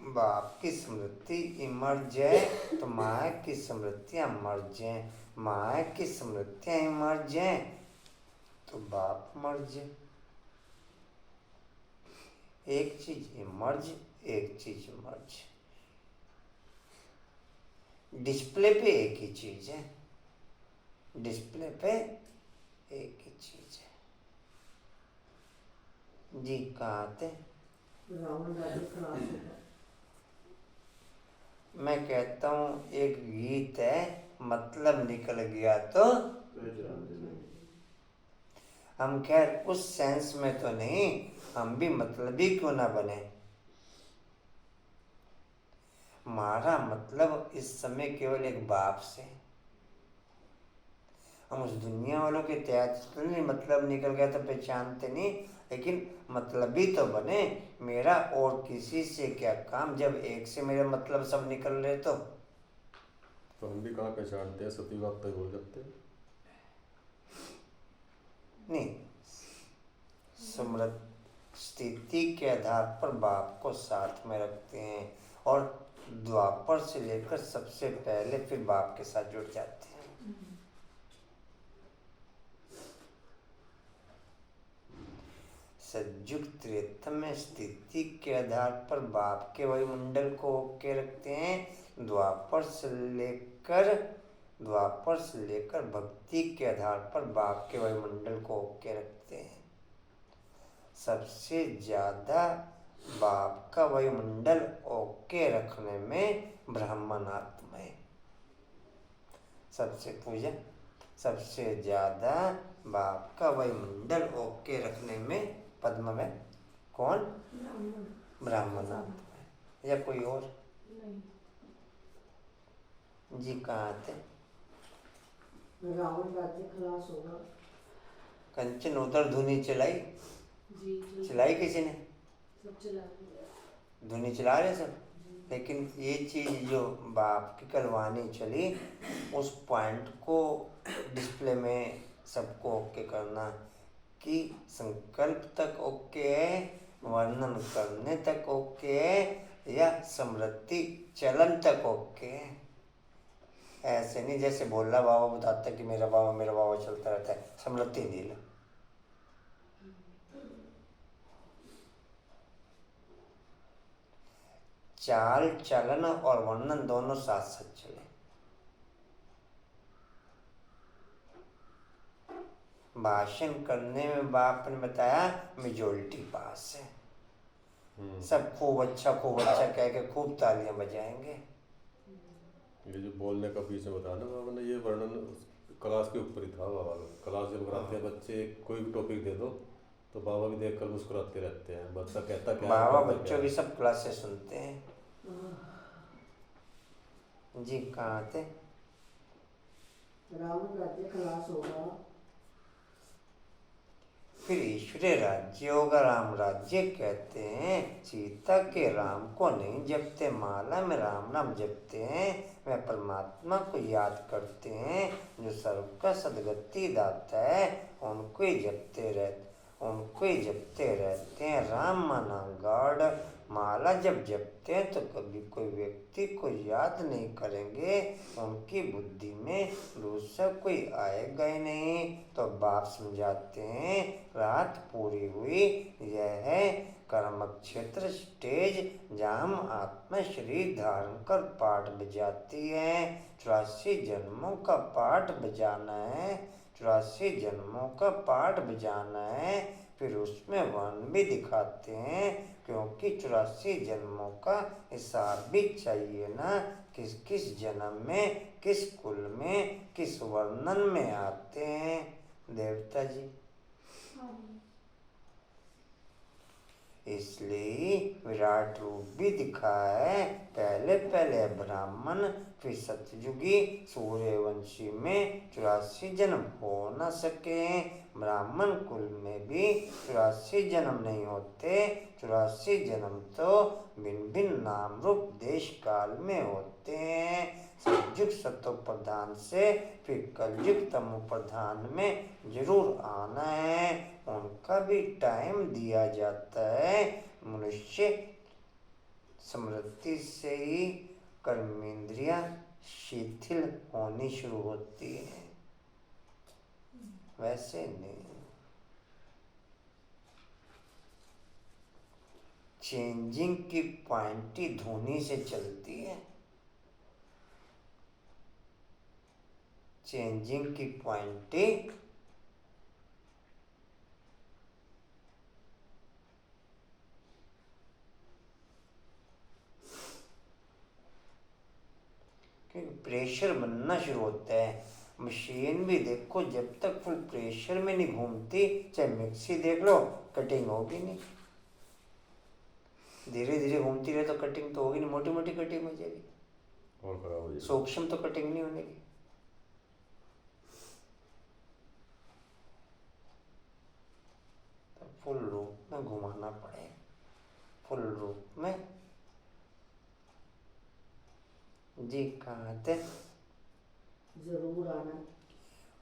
बाप की स्मृति इमर्ज है तो माँ की स्मृतियाँ मर्ज हैं। माँ की स्मृतियाँ इमर्ज हैं तो बाप मर्ज है। एक चीज इमर्ज, एक चीज मर्ज। डिस्प्ले पे एक ही चीज है, डिस्प्ले पे एक ही चीज है। जी कहाँ थे? रावण राज्य खलास होगा। मैं कहता हूँ एक गीत है, मतलब निकल गया तो हम खैर उस सेंस में तो नहीं, हम भी मतलबी क्यों ना बने। हमारा मतलब इस समय केवल एक बाप से, हम उस दुनिया वालों के तहत तो नहीं, मतलब निकल गया तो पहचानते नहीं, लेकिन मतलबी तो बने। मेरा और किसी से क्या काम, जब एक से मेरे मतलब सब निकल रहे तो हम भी कहाँ पहचानते हैं, सती बात तक बोल जाते हैं। नहीं, समृद्ध स्थिति के आधार पर बाप को साथ में रखते हैं और द्वापर से लेकर सबसे पहले फिर बाप के साथ जुड़ जाते हैं। सतयुग त्रेता में स्थिति के आधार पर बाप के वायुमंडल को ओके रखते हैं। द्वापर से लेकर भक्ति के आधार पर बाप के वायुमंडल को ओके रखते हैं। सबसे ज्यादा बाप का वायुमंडल ओके रखने में ब्राह्मण आत्मा है। सबसे ज्यादा बाप का वायुमंडल ओके रखने में पद्म में कौन? ब्राह्मण आत्मा है या कोई और? जी कहाँ थे? रावण राज्य खलास होगा। कंचन उधर धुनी चलाई, चलाई किसी ने? सब चला रहे धुनी चला रहे सब, लेकिन ये चीज जो बाप की कलवानी चली, उस पॉइंट को डिस्प्ले में सबको ओके करना कि संकल्प तक ओके है, वर्णन करने तक ओके है, या स्मृति चलन तक ओके है। ऐसे नहीं जैसे भोला बाबा बताता है कि मेरा बाबा चलता रहता है, स्मृति नहीं लो। चाल चलन और वर्णन दोनों साथ साथ चले। भाषण करने में बाप ने बताया मेजोरिटी पास है, सब खूब अच्छा कह के खूब तालियां बजाएंगे। ये जो बोलने का बीच में बताया ना बाबा ने, ये वर्णन क्लास के ऊपर ही था। बाबा क्लास जब कराते हैं बच्चे, कोई भी टॉपिक दे दो तो बाबा भी देखकर मुस्कुराते रहते हैं। बच्चा कहता क्या बाबा बच्चों की सब क्लासेस सुनते हैं। जी कहाँ थे? रावण राज्य खलास होगा। फिर ईश्वरीय राज्य होगा, राम राज्य कहते हैं। सीता के राम को नहीं जपते, माला में राम नाम जपते हैं, वह परमात्मा को याद करते हैं जो सर्व का सदगति दाता है, उनको ही जपते रहते हैं। राम माना गॉड। माला जब जपते हैं तो कभी कोई व्यक्ति को याद नहीं करेंगे, उनकी बुद्धि में दूसरा कोई आएगा ही नहीं। तो बाप समझाते हैं रात पूरी हुई, यह है कर्म क्षेत्र स्टेज जहाँ हम आत्मा शरीर धारण कर पाठ बजाती है। 84 जन्मों का पाठ बजाना है, 84 जन्मों का पाठ बजाना है। फिर उसमें वर्ण भी दिखाते हैं, क्योंकि 84 जन्मों का हिसाब भी चाहिए ना, किस किस जन्म में, किस कुल में, किस वर्णन में आते हैं देवता जी। इसलिए विराट रूप भी दिखा है। पहले ब्राह्मण, फिर सतयुगी सूर्यवंशी में 84 जन्म हो न सके। ब्राह्मण कुल में भी 84 जन्म नहीं होते। 84 जन्म तो भिन्न भिन्न नाम रूप देश काल में होते हैं। सतयुग सतो प्रधान से फिर कलयुग तमो प्रधान में जरूर आना है, उनका भी टाइम दिया जाता है। मनुष्य स्मृति से ही कर्मेंद्रियां शिथिल होनी शुरू होती है, वैसे नहीं। चेंजिंग की पॉइंट ही धुनी से चलती है। चेंजिंग की पॉइंट ही प्रेशर बनना शुरू होता है। मशीन भी देखो जब तक फुल प्रेशर में नहीं घूमती, चाहे मिक्सी देख लो, कटिंग होगी नहीं। धीरे धीरे घूमती रहे तो कटिंग तो होगी नहीं, मोटी मोटी कटिंग हो जाएगी और खराब हो जाएगी। सूक्ष्म तो कटिंग नहीं होने की। तो फुल रूप में घुमाना पड़ेगा, फुल रूप में। जी कहाँ थे? जरूर आना।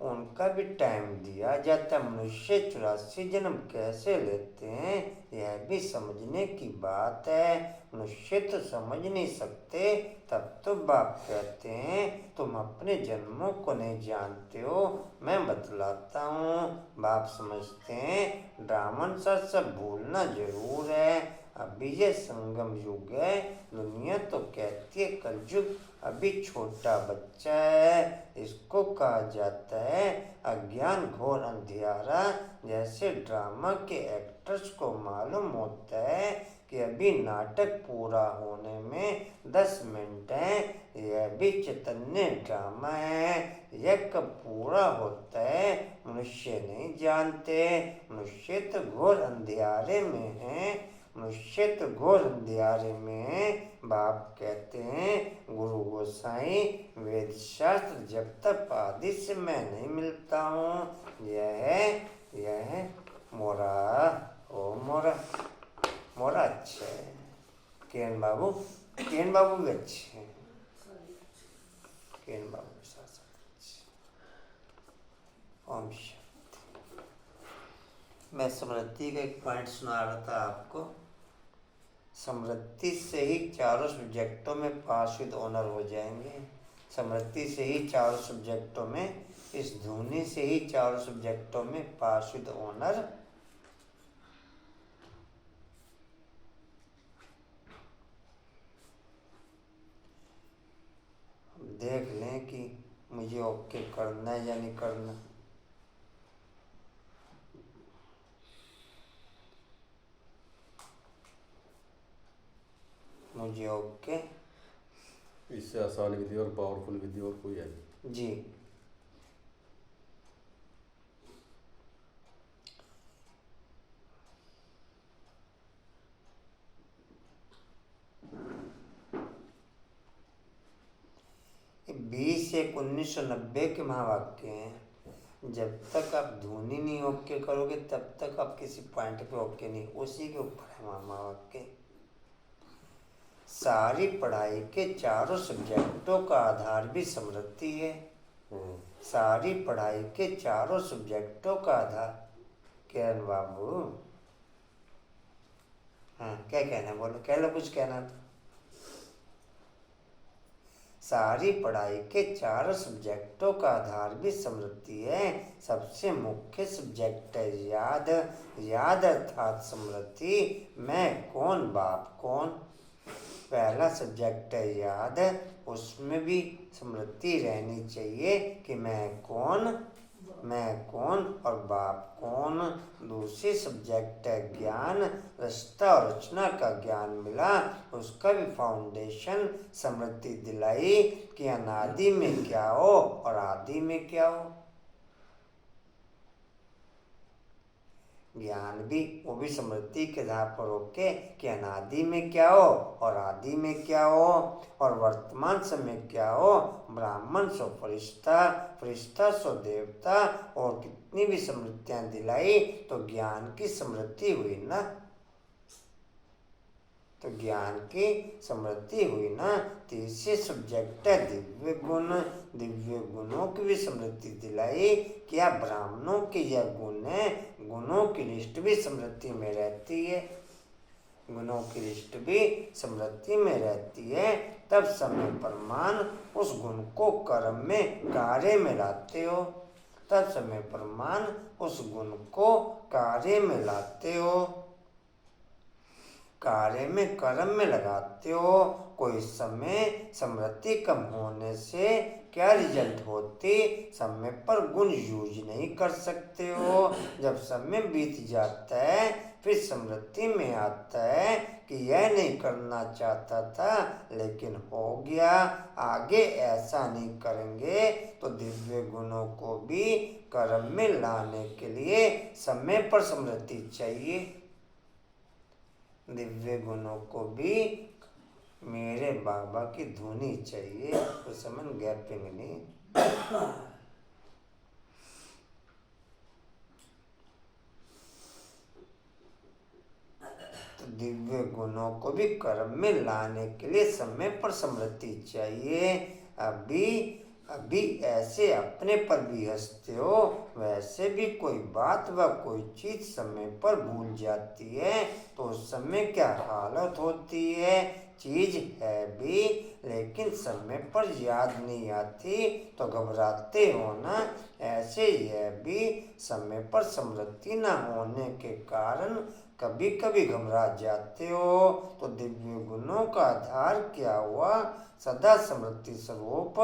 उनका भी टाइम दिया जाता। मनुष्य 84 जन्म कैसे लेते हैं यह भी समझने की बात है। मनुष्य तो समझ नहीं सकते, तब तो बाप कहते हैं तुम अपने जन्मों को नहीं जानते हो, मैं बतलाता हूँ। बाप समझते हैं ड्रामन सा सब भूलना जरूर है। अभी ये संगम युग है, दुनिया तो कहती है कलयुग अभी छोटा बच्चा है। इसको कहा जाता है अज्ञान घोर अंधियारा। जैसे ड्रामा के एक्टर्स को मालूम होता है कि अभी नाटक पूरा होने में 10 मिनट हैं, यह भी चैतन्य ड्रामा है। यह कब पूरा होता है मनुष्य नहीं जानते। मनुष्य तो घोर अंधियारे में है, मनुष्य तो घोर अंधियारे में है। बाप कहते हैं गुरु गोसाई वेद शास्त्र जब तक आदि से मैं नहीं मिलता हूँ। यह मोरा ओ मोरा अच्छा है। किरण बाबू भी अच्छे हैं। किरण बाबू के साथ अच्छे। ओम शांति। मैं स्मृति का एक पॉइंट सुना रहा था आपको। स्मृति से ही चारों सब्जेक्टों में पास विद ऑनर हो जाएंगे। स्मृति से ही चारों सब्जेक्टों में, इस धुनी से ही चारों सब्जेक्टों में पास विद ऑनर। देख लें कि मुझे ओके करना है या नहीं करना। मुझे ओके। इससे आसान विधि और पावरफुल विधि और कोई है नहीं। जी ये 20/1/1990 के महावाक्य हैं। जब तक आप धुनी नहीं ओके करोगे तब तक आप किसी पॉइंट पे ओके नहीं। उसी के ऊपर है महावाक्य। सारी पढ़ाई के चारों सब्जेक्टों का आधार भी स्मृति है। सारी पढ़ाई के चारों सब्जेक्टों का आधार। किरण बाबू हाँ क्या कहना है बोलो, कह लो कुछ कहना था। सारी पढ़ाई के चारों सब्जेक्टों का आधार भी स्मृति है। सबसे मुख्य सब्जेक्ट है याद। याद अर्थात स्मृति। मैं कौन बाप कौन, पहला सब्जेक्ट है याद। उसमें भी स्मृति रहनी चाहिए कि मैं कौन और बाप कौन। दूसरी सब्जेक्ट है ज्ञान। रचता और रचना का ज्ञान मिला, उसका भी फाउंडेशन स्मृति दिलाई कि अनादि में क्या हो और आदि में क्या हो। ज्ञान भी वो भी स्मृति के आधार पर होके कि अनादि में क्या हो और आदि में क्या हो और वर्तमान समय क्या हो। ब्राह्मण सो फरिश्ता, फरिश्ता सो देवता। और कितनी भी स्मृतियां दिलाई तो ज्ञान की स्मृति हुई ना, तो ज्ञान की स्मृति हुई ना। तीसरे सब्जेक्ट है दिव्य गुण। दिव्य गुणों की भी स्मृति दिलाई। क्या ब्राह्मणों के यह गुण है, गुणों की लिस्ट भी स्मृति में रहती है। गुणों की लिस्ट भी स्मृति में रहती है। तब समय प्रमाण उस गुण को कर्म में कार्य में लाते हो। तब समय प्रमाण उस गुण को कार्य में लाते हो, कार्य में कर्म में लगाते हो। कोई समय स्मृति कम होने से क्या रिजल्ट होती, समय पर गुण यूज नहीं कर सकते हो। जब समय बीत जाता है फिर स्मृति में आता है कि यह नहीं करना चाहता था लेकिन हो गया, आगे ऐसा नहीं करेंगे। तो दिव्य गुणों को भी कर्म में लाने के लिए समय पर स्मृति चाहिए। दिव्य गुणों को भी मेरे बाबा की धुनी चाहिए, उस समय गैपिंग नहीं। तो दिव्य गुणों को भी कर्म में लाने के लिए समय पर स्मृति चाहिए। अभी ऐसे अपने पर भी हंसते हो, वैसे भी कोई बात व कोई चीज समय पर भूल जाती है तो उस समय क्या हालत होती है। चीज है भी लेकिन समय पर याद नहीं आती तो घबराते हो ना, ऐसे यह भी समय पर स्मृति न होने के कारण कभी कभी घबरा जाते हो। तो दिव्य गुणों का आधार क्या हुआ? सदा स्मृति स्वरूप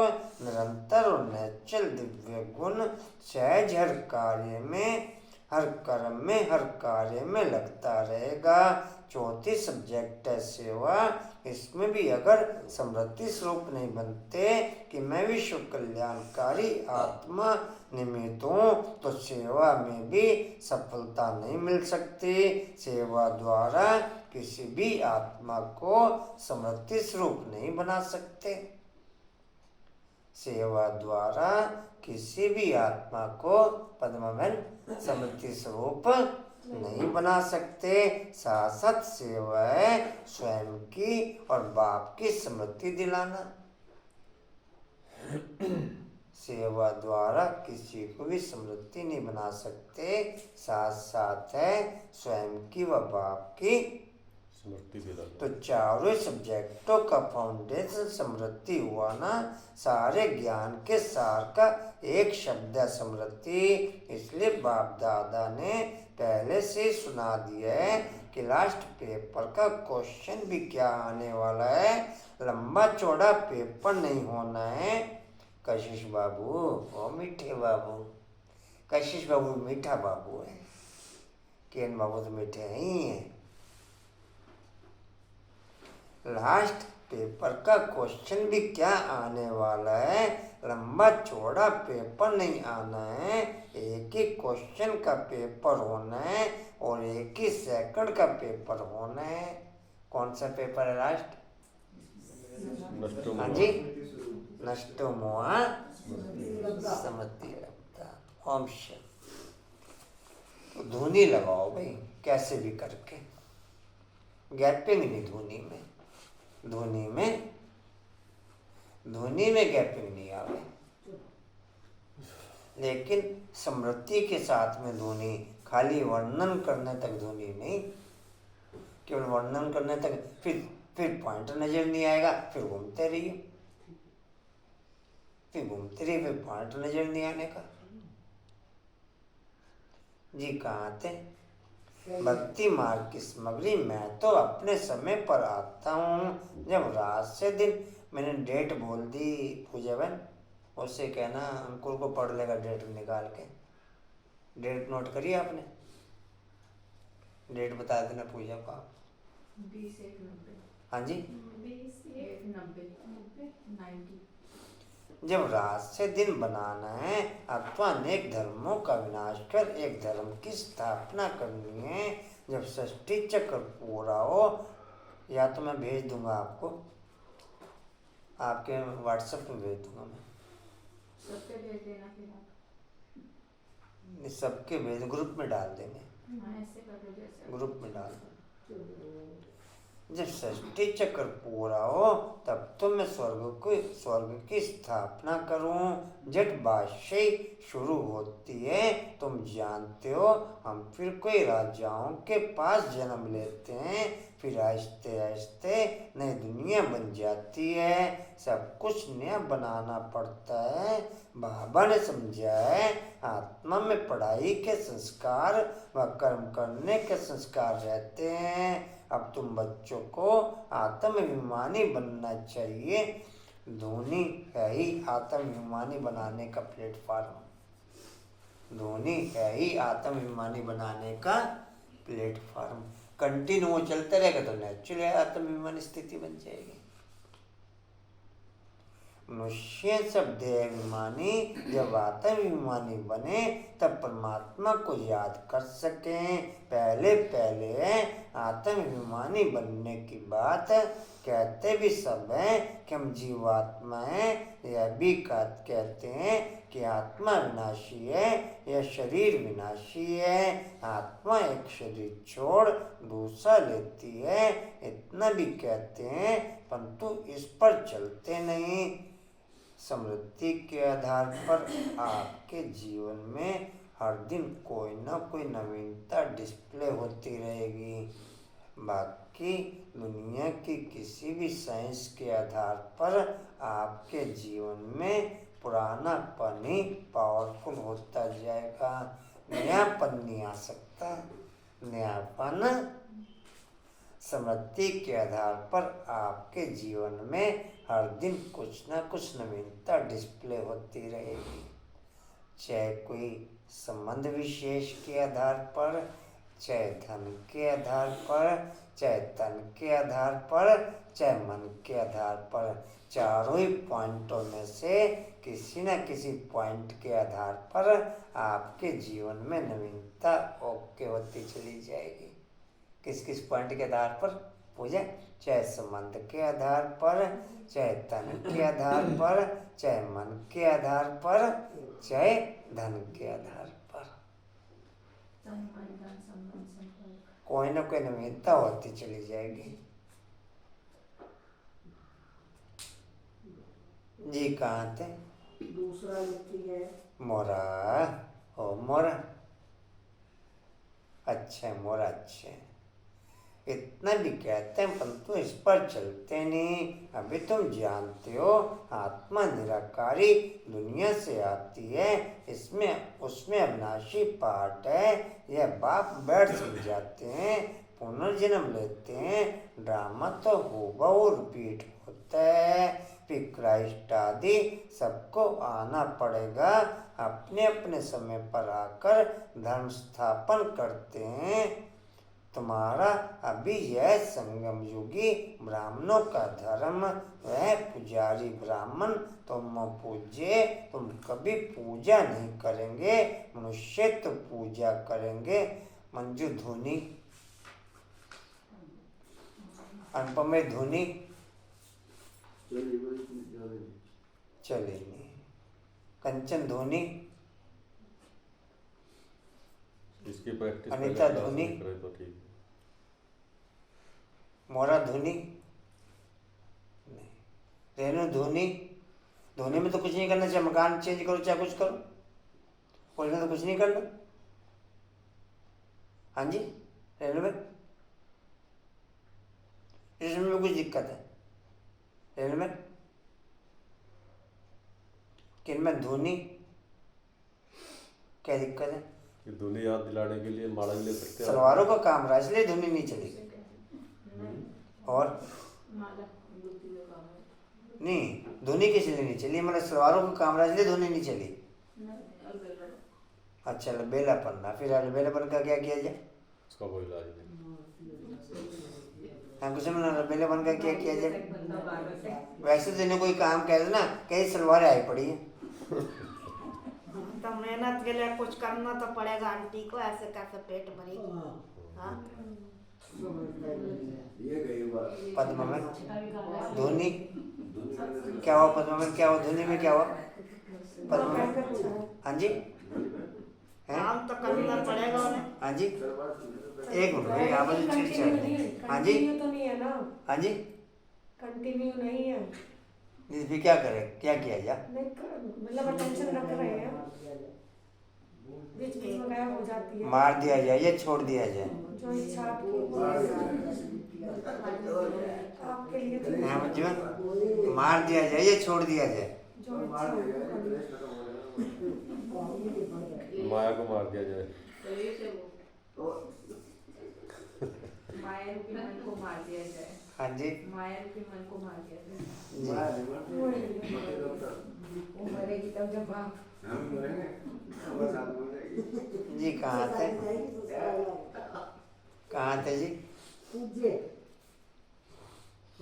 निरंतर और निश्चल दिव्य गुण सहज हर कार्य में, हर कर्म में, हर कार्य में लगता रहेगा। चौथी सब्जेक्ट है सेवा। इसमें भी अगर स्मृति स्वरूप नहीं बनते कि मैं विश्व कल्याणकारी आत्मा निमित्त हूँ तो सेवा में भी सफलता नहीं मिल सकती। सेवा द्वारा किसी भी आत्मा को स्मृति स्वरूप नहीं बना सकते। सेवा द्वारा किसी भी आत्मा को पद्मवन स्मृति स्वरूप नहीं बना सकते। साथ साथ सेवा है स्वयं की और बाप की स्मृति दिलाना। सेवा द्वारा किसी को भी स्मृति नहीं बना सकते, साथ साथ है स्वयं की व बाप की स्मृति दिलाना। तो चारों सब्जेक्टों का फाउंडेशन स्मृति हुआ ना। सारे ज्ञान के सार का एक शब्द है स्मृति। इसलिए बाप दादा ने पहले से सुना दिया है कि लास्ट पेपर का क्वेश्चन भी क्या आने वाला है। लंबा चौड़ा पेपर नहीं होना है। कशिश बाबू ओ मीठे बाबू, कशिश बाबू मीठा बाबू है, केन बाबू तो मीठे ही हैं। लास्ट पेपर का क्वेश्चन भी क्या आने वाला है, लंबा चौड़ा पेपर नहीं आना है। एक ही क्वेश्चन का पेपर होना है और एक ही सेकंड का पेपर होना है। कौन सा पेपर है लास्ट? हाँ जी, नष्टो मोहा समति रब्धा। ओम तो धुनी लगाओ भाई कैसे भी करके, गैपिंग नहीं धुनी में, धुनी में गैपिंग नहीं आवे। लेकिन स्मृति के साथ में धुनी, खाली वर्णन करने तक धुनी नहीं, केवल वर्णन करने तक फिर पॉइंट नजर नहीं आएगा, फिर घूमते रहिए, फिर पॉइंट नजर नहीं आने का। जी कहाँ थे? भक्ति मार्ग की सामग्री मैं तो अपने समय पर आता हूँ। जब रात से दिन मैंने डेट बोल दी पूजा बहन, उससे कहना अंकुर को पढ़ लेगा डेट निकाल के। डेट नोट करिए आपने, डेट बता देना पूजा को आप। 20/1/90। हाँ जी, 20/1/90। जब रात से दिन बनाना है अथवा अनेक धर्मों का विनाश कर एक धर्म की स्थापना करनी है, जब षष्ठी चक्र पूरा हो, या तो मैं भेज दूंगा आपको, आपके व्हाट्सएप पे भेज दूंगा मैं, सबके भेज देना फिर आप। सबके भेज, ग्रुप में डाल देंगे, ऐसे कर दो जैसे ग्रुप में डाल देंगे। जब षष्ठी चक्र पूरा हो तब तो मैं स्वर्ग की स्थापना करूं। जट बादशाही शुरू होती है, तुम जानते हो। हम फिर कोई राजाओं के पास जन्म लेते हैं, फिर आहिस्ते आहिस्ते नई दुनिया बन जाती है। सब कुछ नया बनाना पड़ता है। बाबा ने समझा है आत्मा में पढ़ाई के संस्कार व कर्म करने के संस्कार रहते हैं। अब तुम बच्चों को आत्माभिमानी बनना चाहिए। धोनी है ही आत्माभिमानी बनाने का प्लेटफॉर्म, धोनी है ही आत्माभिमानी बनाने का प्लेटफॉर्म कंटिन्यू चलता रहेगा तो नेचुरल आत्माभिमानी स्थिति बन जाएगी। मनुष्य सब देहाभिमानी जब आत्माभिमानी बने तब परमात्मा को याद कर सकें। पहले पहले आत्माभिमानी बनने की बात कहते भी सब हैं कि हम जीवात्मा हैं, यह भी कहते हैं कि आत्मा विनाशी है, यह शरीर विनाशी है। आत्मा एक शरीर छोड़ दूसरा लेती है, इतना भी कहते हैं, परंतु इस पर चलते नहीं। स्मृति के आधार पर आपके जीवन में हर दिन कोई ना कोई नवीनता डिस्प्ले होती रहेगी। बाकी दुनिया की किसी भी साइंस के आधार पर आपके जीवन में पुरानापन ही पावरफुल होता जाएगा। नयापन नहीं आ सकता। नयापन स्मृति के आधार पर आपके जीवन में हर दिन कुछ ना कुछ नवीनता डिस्प्ले होती रहेगी। चाहे कोई संबंध विशेष के आधार पर, चाहे धन के आधार पर, चाहे तन के आधार पर, चाहे मन के आधार पर, चारों ही पॉइंटों में से किसी न किसी पॉइंट के आधार पर आपके जीवन में नवीनता ओके होती चली जाएगी। किस किस पॉइंट के आधार पर पूजा? चाहे संबंध के आधार पर, चाहे तन के आधार पर, चाहे मन के आधार पर, चाहे धन के आधार पर, कोई ना कोई नवीनता होती चली जाएगी। जी कहाँ थे? दूसरा लिखती है मोरा। ओ मोरा, अच्छा मोरा, अच्छा इतना भी कहते हैं परंतु इस पर चलते नहीं। अभी तुम जानते हो आत्मा निराकारी दुनिया से आती है, इसमें उसमें अविनाशी पार्ट है। यह बाप बैठ समझाते हैं, पुनर्जन्म लेते हैं, ड्रामा तो हूबहू रिपीट होता है। फिर क्राइस्ट आदि सबको आना पड़ेगा, अपने अपने समय पर आकर धर्म स्थापन करते हैं। तुम्हारा अभी यह संगम युगी ब्राह्मणों का धर्म, वह पुजारी ब्राह्मण तुम पूज्य, तुम कभी पूजा नहीं करेंगे, मनुष्य तो पूजा करेंगे। मंजू धुनी, अनुपम धुनी चले नहीं। कंचन धोनी, इसकी प्रैक्टिस अनीता धोनी, तो ठीक। मोरा धोनी नहीं, रेणु धोनी। धोनी में तो कुछ नहीं करना, चाहे मकान चेंज करो चाहे कुछ करो, उसमें तो कुछ नहीं करना। हाँ जी रेणु में, इसमें भी कुछ दिक्कत है? रेणु में किन में धोनी क्या दिक्कत है? धुनी याद दिलाने के लिए माला भी ले सकते हैं। सलवारों का काम रहा इसलिए धुनी नहीं चलेगी। और नहीं धुनी किस लिए नहीं चली? मतलब सलवारों का काम रहा इसलिए धुनी नहीं चली। अच्छा अलबेला पन्ना, फिर अलबेलापन का क्या किया जाए? उसका कोई इलाज नहीं। कुछ अलबेलापन का क्या किया जाए? वैसे तो इन्हें कोई काम कह दे ना, कई सलवारें आई पड़ी है। तो मेहनत के लिए कुछ करना तो पड़ेगा आंटी को, ऐसे कैसे पेट भरेगी? हाँ पद्मा में धोनी क्या हुआ? पद्मा में क्या हुआ? धोनी में क्या हुआ? पद्मा में हाँ जी काम तो करना पड़ेगा उन्हें। हाँ जी एक मिनट आप ठीक चल। हाँ जी तो नहीं है ना? हाँ जी कंटिन्यू नहीं है। फिर क्या करें, क्या किया जाए? मतलब टेंशन रख रहे हैं, बीच बीच में गायब हो जाती है। मार दिया जाए या छोड़ दिया जाए? जो इच्छा आपके लिए तो हाँ बच्चों मार दिया जाए या छोड़ दिया जाए? जो इच्छा माया को मार दिया जाए। माया रूपी मन को मार दिया जाए। हाँ जी माया रूपी मन को मार दिया जाए। वो मरेगी तब जब आप जी कहाँ थे? कहाँ थे जी? पूज्य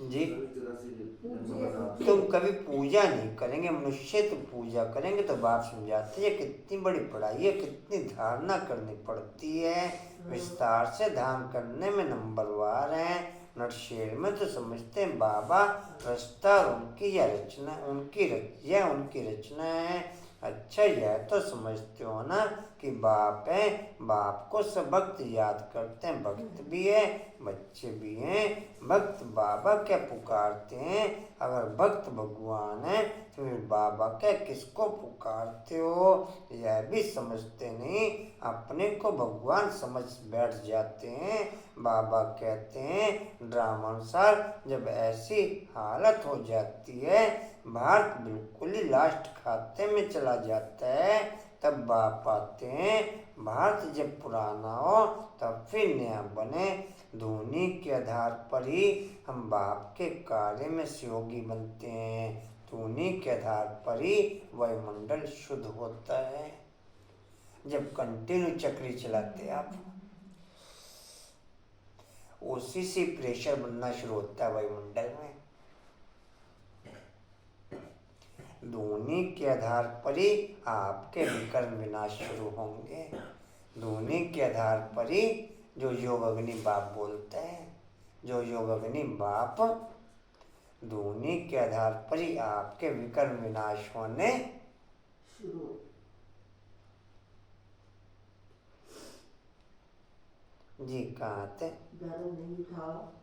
जी पूज्य तुम कभी पूजा नहीं करेंगे, मनुष्य तो पूजा करेंगे। तो बाप समझाते हैं कितनी बड़ी पढ़ाई है, कितनी धारणा करनी पड़ती है, विस्तार से ध्यान करने में नंबरवार है। नटशेर में तो समझते हैं बाबा रास्ता और उनकी यह रचना, उनकी रचना है। अच्छा यह तो समझते हो ना कि बाप है, बाप को सब भक्त याद करते हैं, भक्त भी है बच्चे भी हैं। भक्त बाबा क्या पुकारते हैं? अगर भक्त भगवान है तो फिर बाबा क्या किसको पुकारते हो? यह भी समझते नहीं, अपने को भगवान समझ बैठ जाते हैं। बाबा कहते हैं ड्रामा अनुसार जब ऐसी हालत हो जाती है, भारत बिल्कुल ही लास्ट खाते में चला जाता है, तब बाप आते हैं। भारत जब पुराना हो तब फिर नया बने। धोनी के आधार पर ही हम बाप के कार्य में सहयोगी बनते हैं। धोनी के आधार पर ही वायुमंडल शुद्ध होता है। जब कंटिन्यू चक्री चलाते आप, उसी से प्रेशर बनना शुरू होता है वायुमंडल में। धोनी के आधार पर ही आपके विकर्म विनाश शुरू होंगे। धोनी के आधार पर ही जो योग अग्नि बाप बोलते हैं, जो योग अग्नि बाप, धोनी के आधार पर ही आपके विकर्म विनाश होने शुरू। जी कहाँ थे? धर्म नहीं था,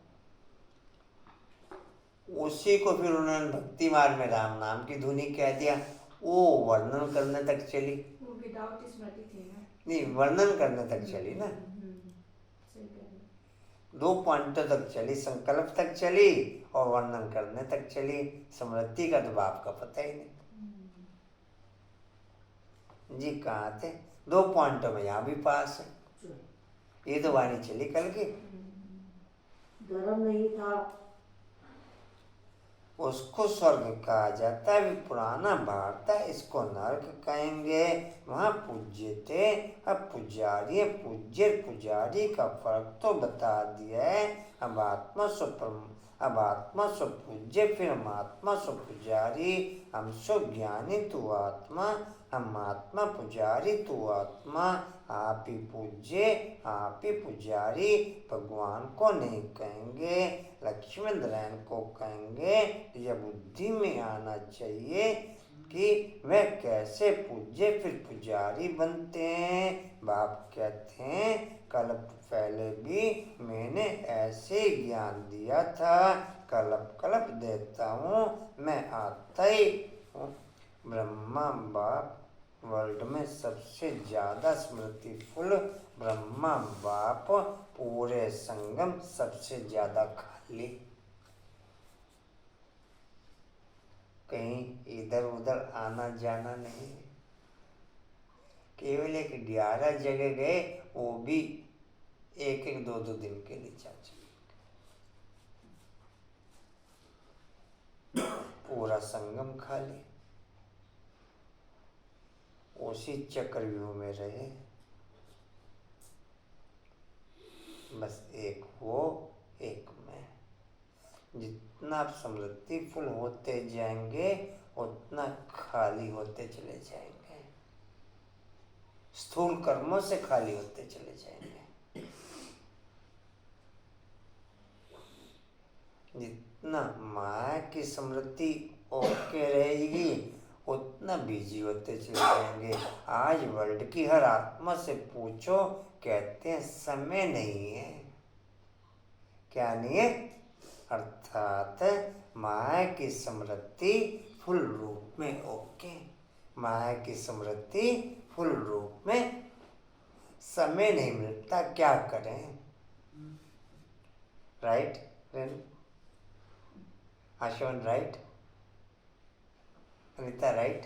उसी को फिर उन्होंने भक्ति मार्ग में राम नाम की धुनी कह दिया। वो वर्णन करने तक चली वो विदाउट स्मृति थी ना। नहीं, वर्णन करने तक चली ना। सही कह रहे हो। 2 पॉइंटों तक चली, संकल्प तक चली और वर्णन करने तक चली। स्मृति का तो बाप का पता ही नहीं। जी कहाँ थे? 2 पॉइंटों में यहाँ भी पास है। ये तो वाणी चली कल की। धर्म नहीं था, उसको स्वर्ग कहा जाता है, भी पुराना भारत है, इसको नरक कहेंगे। वहाँ पूज्य थे, अब पुजारी है। पूज्य पुजारी का फर्क तो बता दिया है। अब आत्मा सो पूज्य, फिर हम आत्मा सो पुजारी। हम सो ज्ञानी तू आत्मा, हम आत्मा पुजारी तू आत्मा। आप ही पूज्य, आप ही पुजारी। भगवान को नहीं कहेंगे, लक्ष्मण नारायण को कहेंगे। यह बुद्धि में आना चाहिए कि वह कैसे पूज्य फिर पुजारी बनते हैं। बाप कहते हैं कल्प पहले भी मैंने ऐसे ज्ञान दिया था, कल्प कल्प देता हूँ, मैं आता ही हूँ। ब्रह्मा बाप वर्ल्ड में सबसे ज्यादा स्मृतिफुल ब्रह्मा बाप, पूरे संगम सबसे ज्यादा खाली। कहीं इधर उधर आना जाना नहीं, केवल एक 11 जगह गए, वो भी 1-1, 2-2 दिन के लिए चाचा। पूरा संगम खाली, उसी चक्रव्यूह में रहे। बस एक वो एक मैं। जितना आप समृद्धिफुल होते जाएंगे उतना खाली होते चले जाएंगे, स्थूल कर्मों से खाली होते चले जाएंगे। जितना माया की समृद्धि ओके रहेगी उतना बिजी होते चले जाएंगे। आज वर्ल्ड की हर आत्मा से पूछो, कहते हैं समय नहीं है। क्या नहीं है? अर्थात माया की समृद्धि फुल रूप में ओके, माया की समृद्धि फुल रूप में, समय नहीं मिलता, क्या करें? Right Ashwan, right Anita, right.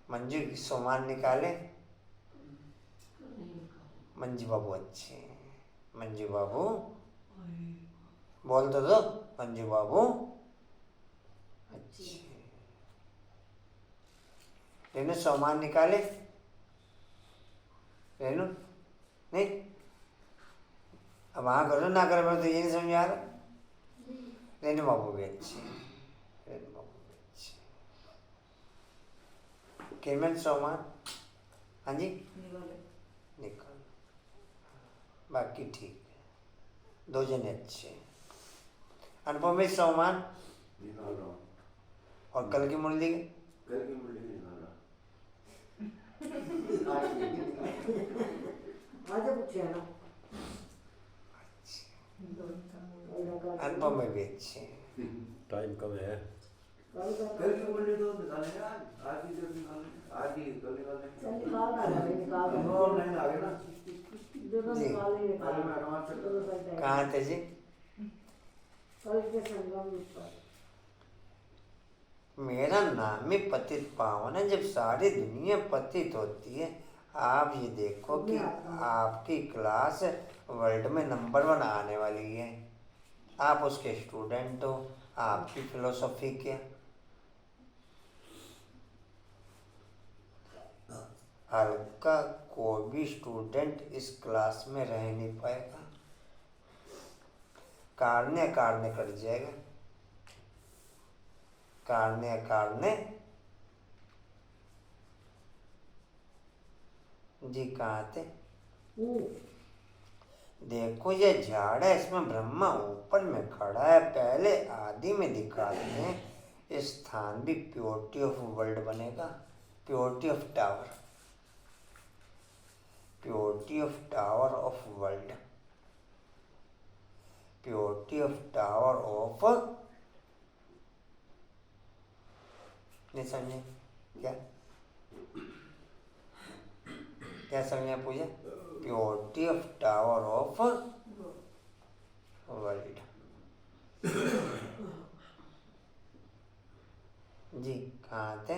Manju की सोमान निकाले, मंजू बाबू अच्छे हैं। मंजू बाबू बोल दो, मंजू बाबू अच्छे। रेनू सोमान निकाले, रेनू नहीं, अब वहाँ करो ना करो, मैं तो ये नहीं समझ आ रहा। रेणु बाबू भी अच्छे, रेणु बाबू भी अच्छे। किरण सोमान, हाँ जी, निकल, बाकी ठीक है, 2 जने अच्छे। अनुपम सोमान निकाल रहा हूँ। और कल की मुरली के कल की मुरली में निकाल रहा। आज पूछे ना अनुपम में भी अच्छे। टाइम कम है। कल की मुरली तो निकालेंगे आज की जब निकालेंगे आज की कल निकालेंगे। चल निकाल डाला भाई, निकाल डाला। और नहीं आगे ना जो तो जी। निकाल ही निकाल। कल मैं एडवांस से दोनों साइड है। कहाँ थे जी? कल के संगम पर मेरा नाम ही पतित पावन है। जब सारी दुनिया पतित होती है, आप ये देखो कि आपकी क्लास वर्ल्ड में नंबर 1 आने वाली है, आप उसके स्टूडेंट हो, आपकी फिलोसॉफी क्या? हल्का कोई भी स्टूडेंट इस क्लास में रह नहीं पाएगा, कारणे कट जाएगा, कारणे जी कहाँ थे? देखो ये झाड़ है, इसमें ब्रह्मा ऊपर में खड़ा है, पहले आदि में दिखाते हैं। इस स्थान भी प्योरिटी ऑफ वर्ल्ड बनेगा, purity of tower, purity of tower of world, purity of tower of, नहीं समझे क्या? क्या समझे Puja? Purity of tower of world जी कहाँ थे?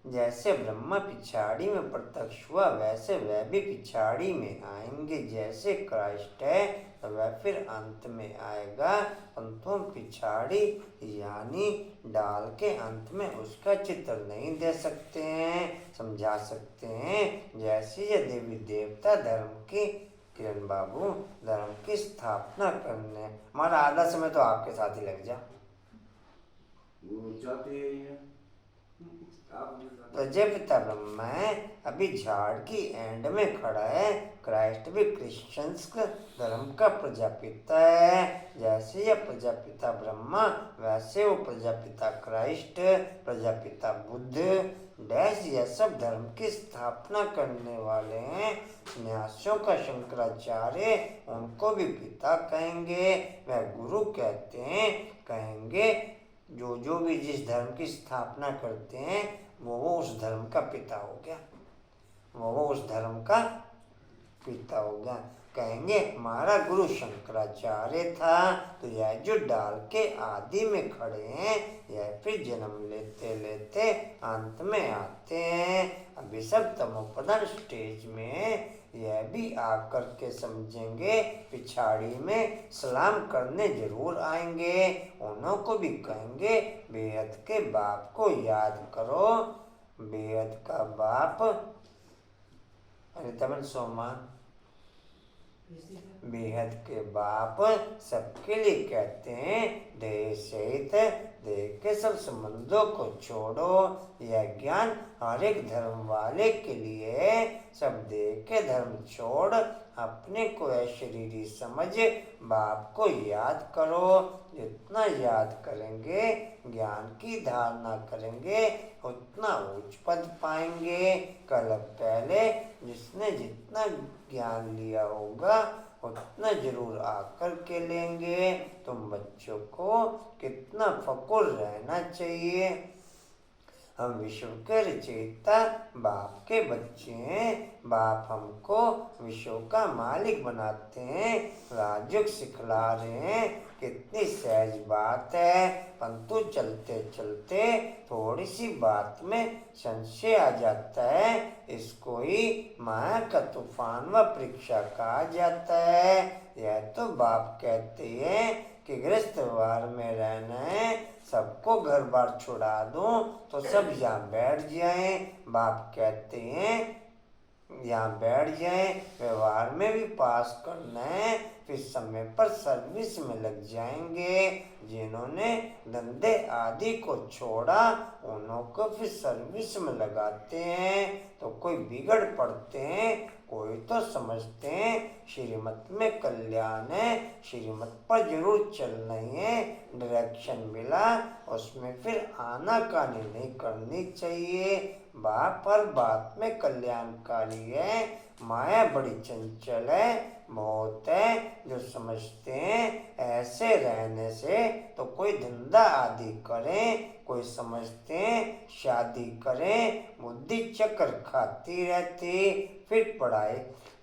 जैसे ब्रह्मा पिछाड़ी में प्रत्यक्ष हुआ, वैसे वह भी पिछाड़ी में आएंगे। जैसे क्राइस्ट है वह फिर अंत में आएगा, परंतु पिछाड़ी यानी डाल के अंत में उसका चित्र नहीं दे सकते हैं, समझा सकते हैं। जैसे ये देवी देवता धर्म की, किरण बाबू, धर्म की स्थापना करने, हमारा आधा समय तो आपके साथ ही लग जा। वो चाहते हैं प्रजापिता ब्रह्मा है, अभी झाड़ की एंड में खड़ा है। क्राइस्ट भी क्रिश्चियंस धर्म का प्रजापिता है। जैसे यह प्रजापिता ब्रह्मा, वैसे वो प्रजापिता क्राइस्ट, प्रजापिता बुद्ध डैश, यह सब धर्म की स्थापना करने वाले हैं। न्यासियों का शंकराचार्य, उनको भी पिता कहेंगे, वह गुरु कहते हैं, कहेंगे। जो भी जिस धर्म की स्थापना करते हैं वो उस धर्म का पिता हो गया, वो उस धर्म का पिता हो गया। कहेंगे हमारा गुरु शंकराचार्य था, तो यह जो डाल के आदि में खड़े हैं, यह फिर जन्म लेते लेते अंत में आते हैं। अभी सब तमोप्रधान स्टेज में, यह भी आकर के समझेंगे, पिछाड़ी में सलाम करने जरूर आएंगे। उन्हों को भी कहेंगे बेहद के बाप को याद करो, बेहद का बाप, अरे तमन सोमान, बेहद के बाप सबके लिए कहते हैं। देह सहित देह के सब संबंधों को छोड़ो, यह ज्ञान हर एक धर्म वाले के लिए है। सब देह के धर्म छोड़ अपने को शरीरी समझ बाप को याद करो। जितना याद करेंगे, ज्ञान की धारणा करेंगे, उतना उच्च पद पाएंगे। कल पहले जिसने जितना ज्ञान लिया होगा उतना जरूर आकर के लेंगे। तुम बच्चों को कितना फकुर रहना चाहिए। हम विश्व के रचयिता बाप के बच्चे हैं। बाप हमको विश्व का मालिक बनाते हैं, राजयोग सिखला रहे हैं। कितनी सहज बात है, परंतु चलते चलते थोड़ी सी बात में संशय आ जाता है। इसको ही माया का तूफान व परीक्षा कहा जाता है। यह तो बाप कहते हैं कि गृहस्थवार में रहना है, सबको घर बार छुड़ा दूं तो सब यहाँ बैठ जाएं। बाप कहते हैं यहाँ बैठ जाए, व्यवहार में भी पास करना है, फिर समय पर सर्विस में लग जाएंगे। जिन्होंने धंधे आदि को छोड़ा उन्हों को फिर सर्विस में लगाते हैं। तो कोई बिगड़ पड़ते हैं, कोई तो समझते हैं श्रीमत में कल्याण है, श्रीमत पर जरूर चलना ही है। डायरेक्शन मिला उसमें फिर आनाकानी नहीं करनी चाहिए। बाप हर बात में कल्याणकारी है। माया बड़ी चंचल है, बहुत है जो समझते हैं ऐसे रहने से तो कोई धंधा आदि करें, कोई समझते हैं शादी करें, बुद्धि चक्कर खाती रहती। फिर पढ़ाई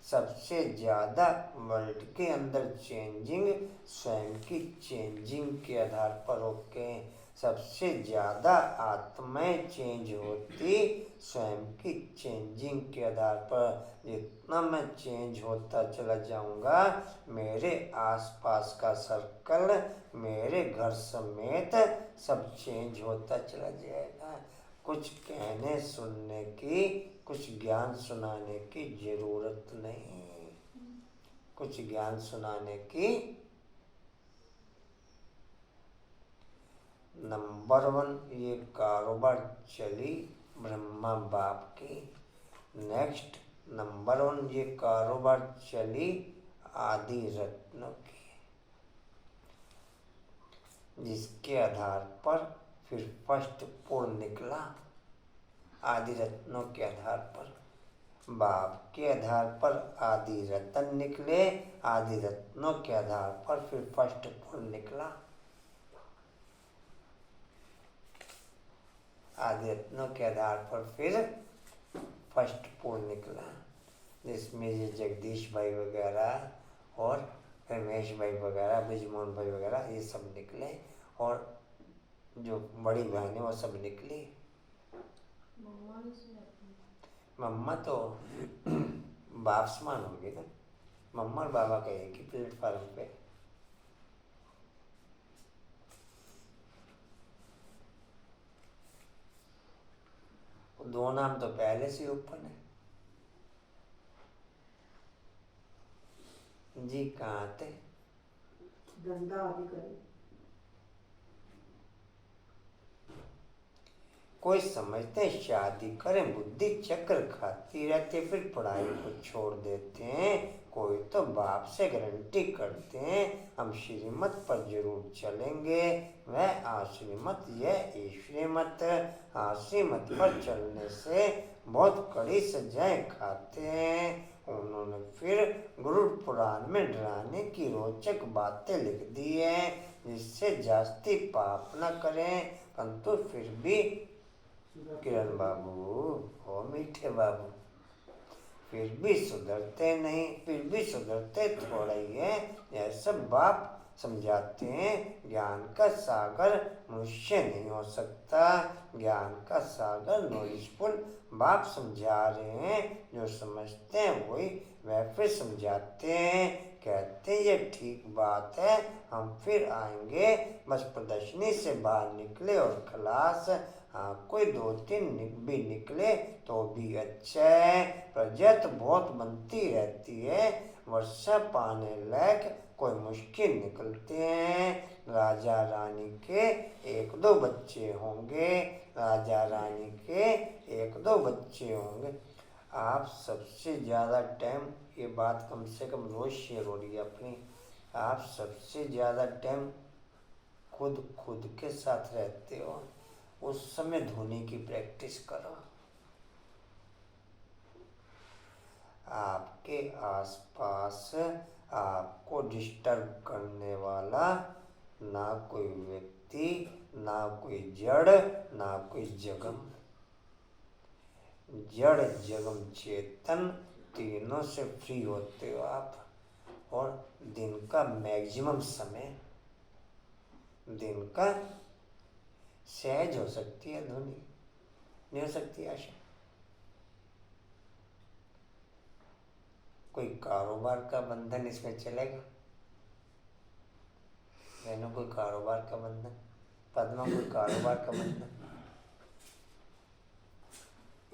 सबसे ज़्यादा वर्ल्ड के अंदर चेंजिंग स्वयं की चेंजिंग के आधार पर होके सबसे ज़्यादा आत्माएं चेंज होती स्वयं की चेंजिंग के आधार पर। जितना मैं चेंज होता चला जाऊंगा, मेरे आसपास का सर्कल, मेरे घर समेत सब चेंज होता चला जाएगा। कुछ कहने सुनने की, कुछ ज्ञान सुनाने की जरूरत नहीं, कुछ ज्ञान सुनाने की। नंबर 1 ये कारोबार चली ब्रह्मा बाप की। नेक्स्ट नंबर 1 ये कारोबार चली आदि रत्नों की, जिसके आधार पर फिर फर्स्ट पुर निकला। आदि रत्नों के आधार पर, बाप के आधार पर आदि रत्न निकले, आदि रत्नों के आधार पर फिर फर्स्ट पुर निकला। आदि रत्नों के आधार पर फिर फर्स्ट पुर निकला, जिसमें ये जगदीश भाई वगैरह और रमेश भाई वगैरह, ब्रिजमोहन भाई वगैरह ये सब निकले, और जो बड़ी बहन है वो सब निकली। मम्मा तो बाप समान होगी ना, मम्मा और बाबा का एक ही प्लेटफॉर्म पे। दो नाम तो पहले से ओपन है। जी कहाँ थे? धंधा आदि करें। कोई समझते हैं शादी करें, बुद्धि चक्कर खाती रहती है, फिर पढ़ाई को छोड़ देते हैं। कोई तो बाप से गारंटी करते हैं हम श्रीमत पर जरूर चलेंगे, वह आश्रीमत यह ईश्वरीमत। आश्रीमत पर चलने से बहुत कड़ी सजाएं खाते हैं। उन्होंने फिर गुरु पुराण में डराने की रोचक बातें लिख दी है, जिससे जास्ती पाप न करें, परंतु फिर भी किरण बाबू हो मीठे बाबू, फिर भी सुधरते नहीं, फिर भी सुधरते थोड़ा ही है। यह सब बाप समझाते हैं। ज्ञान का सागर मनुष्य नहीं हो सकता, ज्ञान का सागर नॉलेजफुल बाप समझा रहे हैं। जो समझते हैं वही वह फिर समझाते हैं, कहते हैं ये ठीक बात है, हम फिर आएंगे। बस प्रदर्शनी से बाहर निकले और खलास। हाँ, कोई 2-3 भी निकले तो भी अच्छा है। प्रजा तो बहुत बनती रहती है, वर्षा पाने लायक कोई मुश्किल निकलते हैं। राजा रानी के 1-2 बच्चे होंगे, राजा रानी के 1-2 बच्चे होंगे। आप सबसे ज़्यादा टाइम, ये बात कम से कम रोज़ शेयर हो रही है अपनी, आप सबसे ज़्यादा टाइम खुद के साथ रहते हो। उस समय धोने की प्रैक्टिस करो। आपके आसपास आपको डिस्टर्ब करने वाला ना कोई व्यक्ति, ना कोई जड़, ना कोई जगम। जड़ जगम चेतन तीनों से फ्री होते हो आप। और दिन का मैक्सिमम समय, दिन का सहज हो सकती है ध्वनि, नहीं हो सकती आशा। कोई कारोबार का बंधन इसमें चलेगा? बहनों कोई कारोबार का बंधन, पद्मा कोई कारोबार का बंधन,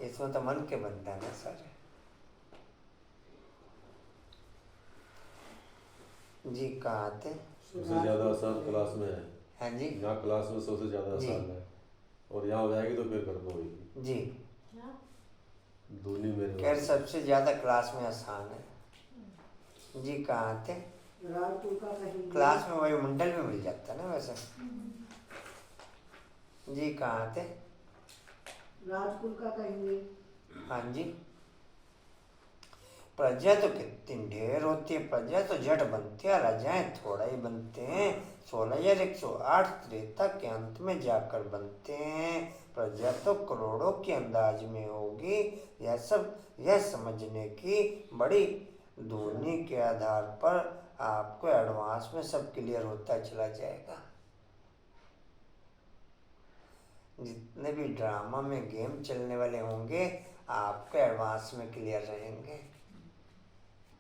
इसमें तो मन के बंधन है सारे। जी कहाँ थे? सबसे ज़्यादा आसान क्लास में है। हाँ जी यहाँ क्लास में सबसे ज़्यादा जी। आसान है, और यहाँ हो जाएगी तो फिर घर में होगी। जी दूनी मेरे खैर सबसे ज़्यादा क्लास में आसान है। जी कहाँ थे? राजपुर का कहीं क्लास में वही मंडल में मिल जाता है ना वैसे। जी कहाँ थे? राजपुर का कहेंगे। हाँ जी प्रजा तो कितनी ढेर होती है, प्रजा तो झट बनती है, राजाएं थोड़ा ही बनते हैं। 16,108 त्रेता के अंत में जाकर बनते हैं। प्रजा तो करोड़ों के अंदाज में होगी। यह समझने की बड़ी ध्वनि के आधार पर आपको एडवांस में सब क्लियर होता चला जाएगा। जितने भी ड्रामा में गेम चलने वाले होंगे आपको एडवांस में क्लियर रहेंगे,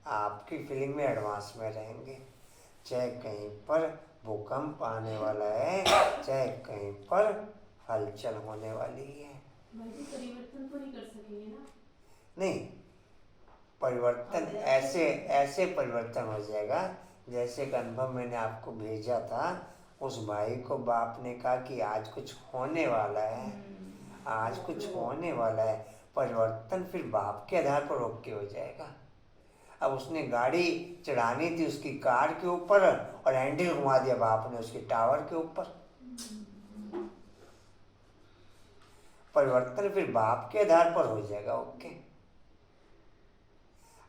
आपकी फीलिंग में एडवांस में रहेंगे। चाहे कहीं पर भूकंप आने वाला है, चाहे कहीं पर हलचल होने वाली है। परिवर्तन तो नहीं कर सकेंगे ना? नहीं, परिवर्तन ऐसे परिवर्तन हो जाएगा जैसे एक अनुभव मैंने आपको भेजा था। उस भाई को बाप ने कहा कि आज कुछ होने वाला है, आज कुछ होने वाला है। परिवर्तन फिर बाप के आधार पर रोक के हो जाएगा। अब उसने गाड़ी चढ़ानी थी उसकी कार के ऊपर और हैंडल घुमा दिया बाप ने उसके टावर के ऊपर। परिवर्तन फिर बाप के आधार पर हो जाएगा। ओके,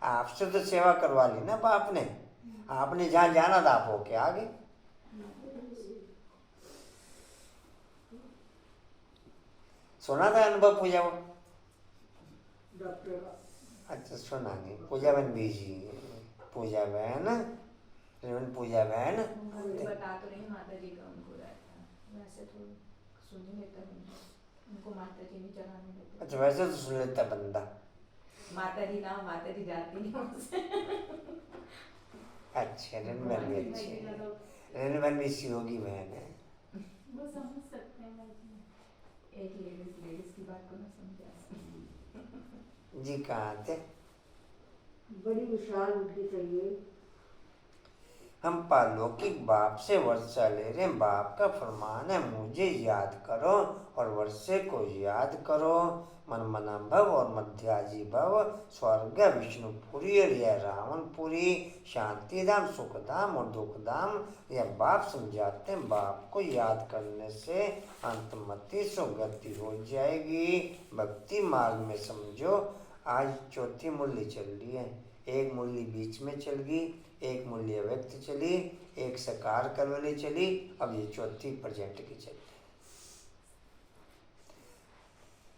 आपसे तो सेवा करवा ली ना बाप ने, आपने जहाँ जाना था आप होके आगे। सुना था अनुभव पूजा वो? डॉक्टर का अच्छा सुना नहीं। पूजा बहन बीजी, पूजा बहन पूजा बहन बता तो रही माता जी का उनको रहता है, वैसे तो सुन ही लेता है, उनको माता जी नहीं चलाने देते। अच्छा वैसे तो सुन लेता बंदा। माता जी ना, माता जी जाती नहीं हमसे। अच्छा रनबन भी अच्छी है, रनबन भी शिवोगी बहन है। वो समझ सकते हैं भाई, एक लेडीज की बात को ना समझा। जी कहाँ थे? बड़ी विशाल बुद्धि चाहिए। हम पारलौकिक बाप से वर्षा ले रहे हैं। बाप का फरमान है मुझे याद करो और वर्षे को याद करो। मन मना भव और मध्याजी भव, स्वर्ग विष्णुपुरी और यह रावणपुरी, शांतिधाम सुखधाम और दुखधाम। यह बाप समझाते हैं। बाप को याद करने से अंतमति सुगति हो जाएगी। भक्ति मार्ग में समझो आज चौथी मूल्य चल रही है। एक मूल्य बीच में चल गई, एक मूल्य व्यक्त चली, एक सकार कर वाली चली, अब ये चौथी प्रेजेंट की चल रही।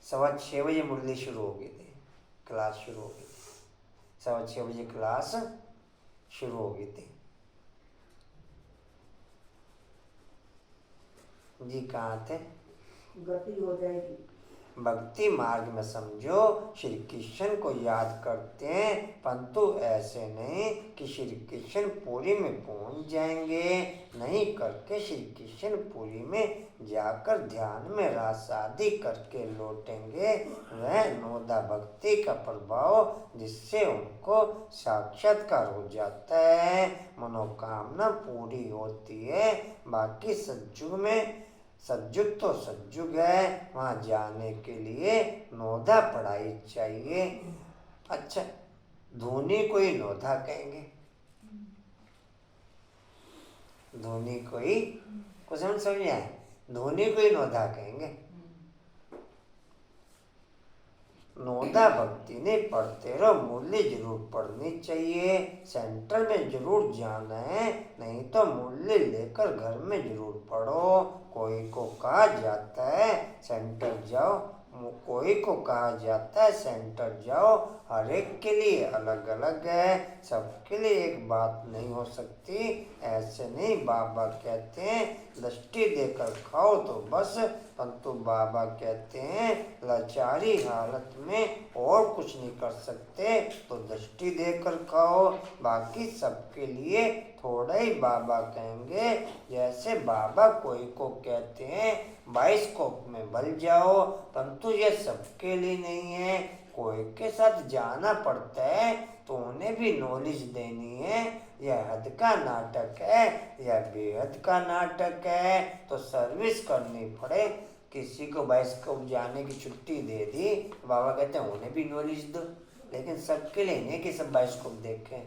6:15 बजे मूल्य शुरू हो गई थी, क्लास शुरू हो गई थी। 6:15 बजे क्लास शुरू हो गई थी। जी कहाँ थे? गति हो जाएगी। भक्ति मार्ग में समझो श्री कृष्ण को याद करते हैं, परंतु ऐसे नहीं कि श्री कृष्ण पुरी में पहुंच जाएंगे। नहीं करके श्री कृष्ण पुरी में जाकर ध्यान में रासादी करके लौटेंगे। वह नोदा भक्ति का प्रभाव जिससे उनको साक्षात्कार हो जाता है, मनोकामना पूरी होती है। बाकी सज्जुग में सज्जुग तो सज्जुग है, वहाँ जाने के लिए नोधा पढ़ाई चाहिए। अच्छा धोनी को ही नोधा कहेंगे, धोनी को ही कुछ समझ आए, धोनी को ही नोधा कहेंगे। नोदा भक्ति नहीं पढ़ते रहो, मूल्य जरूर पढ़नी चाहिए। सेंटर में जरूर जाना है, नहीं तो मूल्य लेकर घर में जरूर पढ़ो। कोई को कहा जाता है सेंटर जाओ, कोई को कहा जाता है सेंटर जाओ। हर एक के लिए अलग अलग है, सबके लिए एक बात नहीं हो सकती। ऐसे नहीं, बाबा कहते हैं दृष्टि देकर खाओ तो बस, परंतु बाबा कहते हैं लाचारी हालत में और कुछ नहीं कर सकते तो दृष्टि देकर खाओ। बाकी सबके लिए थोड़ा ही बाबा कहेंगे। जैसे बाबा कोई को कहते हैं बाइस्कोप में बल जाओ, परंतु यह सबके लिए नहीं है। कोई के साथ जाना पड़ता है तो उन्हें भी नॉलेज देनी है। यह हद का नाटक है या बेहद का नाटक है, तो सर्विस करनी पड़े। किसी को बाइस्कोप जाने की छुट्टी दे दी, बाबा कहते हैं उन्हें भी नॉलेज दो, लेकिन सबके लिए नहीं कि सब बाइस्कोप देखें।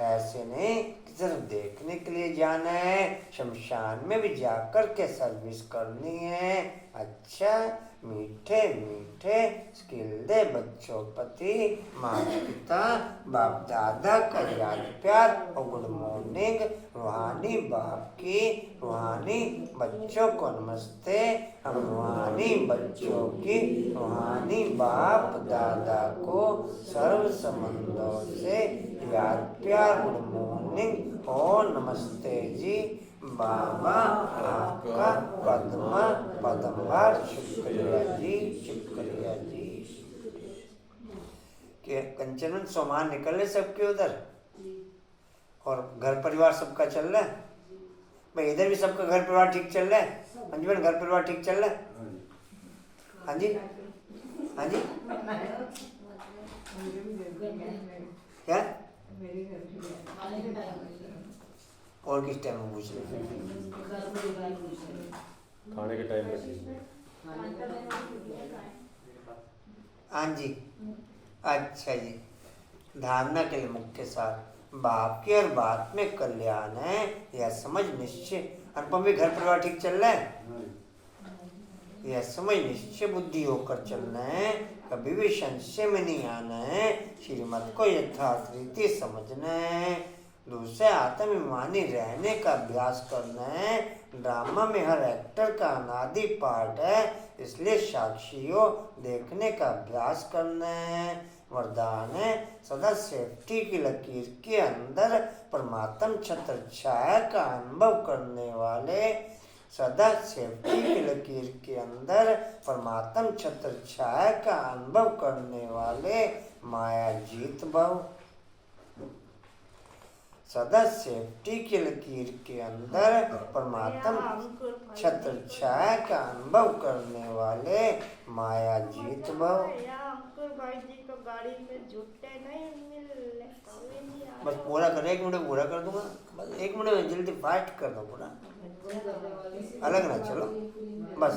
ऐसे नहीं कि सिर्फ देखने के लिए जाना है, शमशान में भी जाकर के सर्विस करनी है। अच्छा, मीठे मीठे स्किल दे बच्चों प्रति माता पिता बाप दादा का याद प्यार और गुड मॉर्निंग। रूहानी बाप की रूहानी बच्चों को नमस्ते। हम रूहानी बच्चों की रूहानी बाप दादा को सर्व संबंधों से याद प्यार गुड मॉर्निंग और नमस्ते जी। बाबा आपका पद्मवार शुक्रिया जी, शुक्रिया जी। के कंचन सामान निकल रहे सबके उधर, और घर परिवार सबका चल रहा है भाई? इधर भी सबका घर परिवार ठीक चल रहा है? अंजुमन घर परिवार ठीक चल रहा है? हाँ जी, हाँ जी, क्या और किस टाइम में पूछ रहे? खाने के टाइम पे ठीक है। हाँ जी, अच्छा जी। धारणा के लिए मुख्य सार बाप की हर बात में कल्याण है, यह समझ निश्चय। अनुपम भी घर परिवार ठीक चल रहा है? यह समझ निश्चय बुद्धि होकर चलना है, कभी भी संशय में नहीं आना है, श्रीमत को यथार्थ रीति समझना है, दूसरे आत्माभिमानी रहने का अभ्यास करना है। ड्रामा में हर एक्टर का अनादि पार्ट है, इसलिए साक्षियों देखने का अभ्यास करना है। वरदान है सदा सेफ्टी की लकीर के अंदर परमात्म छत्र छाया का अनुभव करने वाले, सदा सेफ्टी की लकीर के अंदर परमात्म छत्र छाया का अनुभव करने वाले माया जीत भव। सदा सेफ्टी की लकीर के अंदर परमात्म छत्र छाया का अनुभव करने वाले माया जीत भव। बस पूरा कर, 1 मिनट पूरा कर दूंगा, बस 1 मिनट में जल्दी फास्ट कर दो पूरा, अलग ना चलो बस।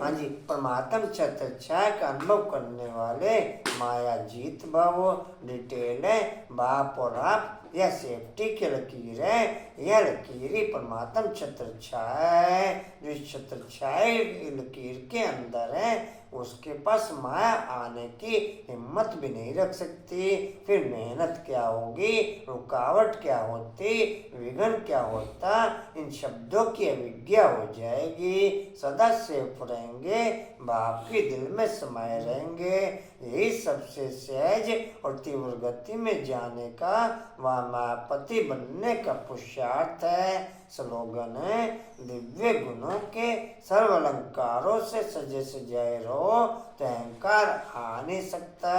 हाँ जी, परमात्म छत्र छाया का अनुभव करने वाले माया जीत भव। डिटेल है बाप और आप, यह सेफ्टी की लकीर है, यह लकीर ही परमात्म छत्र छाया है। जो इस छत्र छाया लकीर के अंदर है, उसके पास माया आने की हिम्मत भी नहीं रख सकती। फिर मेहनत क्या होगी, रुकावट क्या होती, विघ्न क्या होता, इन शब्दों की अविज्ञा हो जाएगी। सदा सेफ रहेंगे, बाप के दिल में समाये रहेंगे। यही सबसे सहज और तीव्र गति में जाने का व मायापति बनने का पुरुषार्थ है। स्लोगन है दिव्य गुणों के सर्व अलंकारों से सजे सजाए रहो तो अहंकार आ नहीं सकता।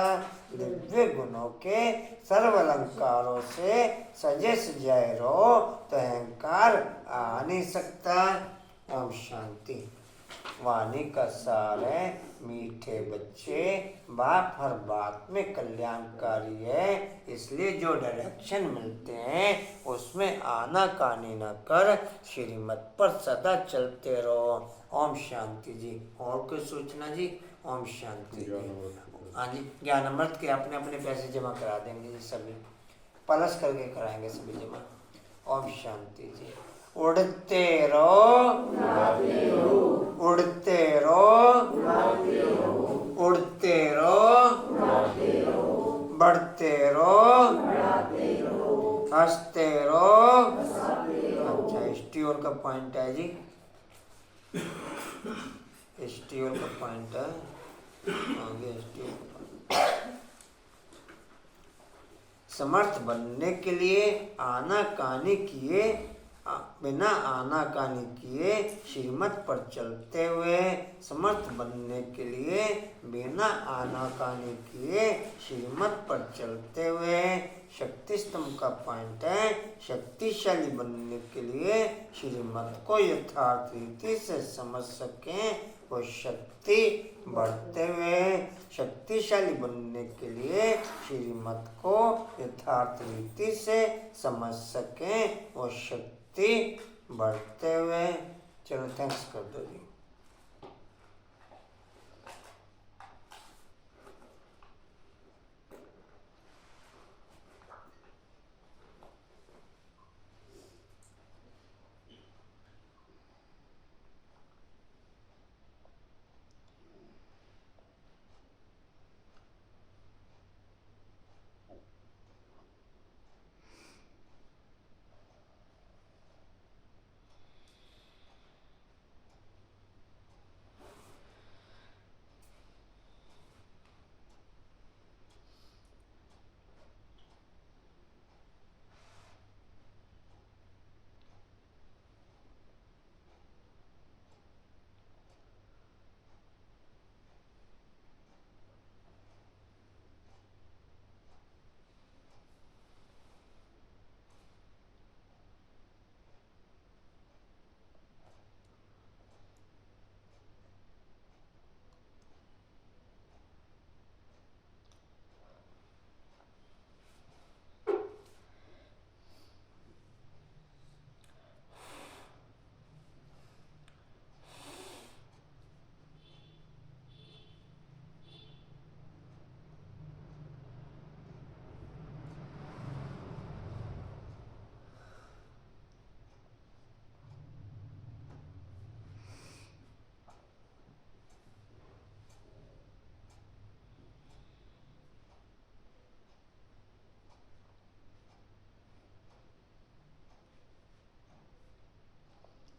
दिव्य गुणों के सर्व अलंकारों से सजे सजाए रहो तो अहंकार आ नहीं सकता। ओम शांति। वाणी का सार है मीठे बच्चे, बाप हर बात में कल्याणकारी है, इसलिए जो डायरेक्शन मिलते हैं उसमें आनाकानी न कर श्रीमत पर सदा चलते रहो। ओम शांति जी। और कोई सूचना जी? ओम शांति जी। हाँ जी, ज्ञान अमृत के अपने अपने पैसे जमा करा देंगे जी, सभी प्लस करके कराएंगे सभी जमा। ओम शांति जी। उड़ते रहो, उड़ते रहो, उड़ते रहो, बढ़ते रहो, हंसते रहो। अच्छा, स्टीओल का पॉइंट है जी, स्टीओल का पॉइंट है आगे। स्टीओल समर्थ बनने के लिए आनाकानी किए, बिना आनाकानी किए श्रीमत पर चलते हुए। समर्थ बनने के लिए बिना आनाकानी किए श्रीमत पर चलते हुए। शक्ति स्तंभ का पॉइंट है शक्तिशाली बनने के लिए श्रीमत को यथार्थ रीति से समझ सकें वो शक्ति बढ़ते हुए शक्तिशाली बनने के लिए श्रीमत को यथार्थ रीति से समझ सकें, वो शक्ति बढ़ते हुए। चलो थैंक्स कर दो जी।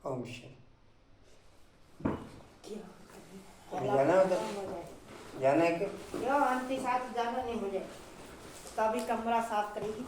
ओम शांति। जाना है उधर? जाना है क्या? आंटी साथ जाना नहीं मुझे, तभी कमरा साफ करेगी।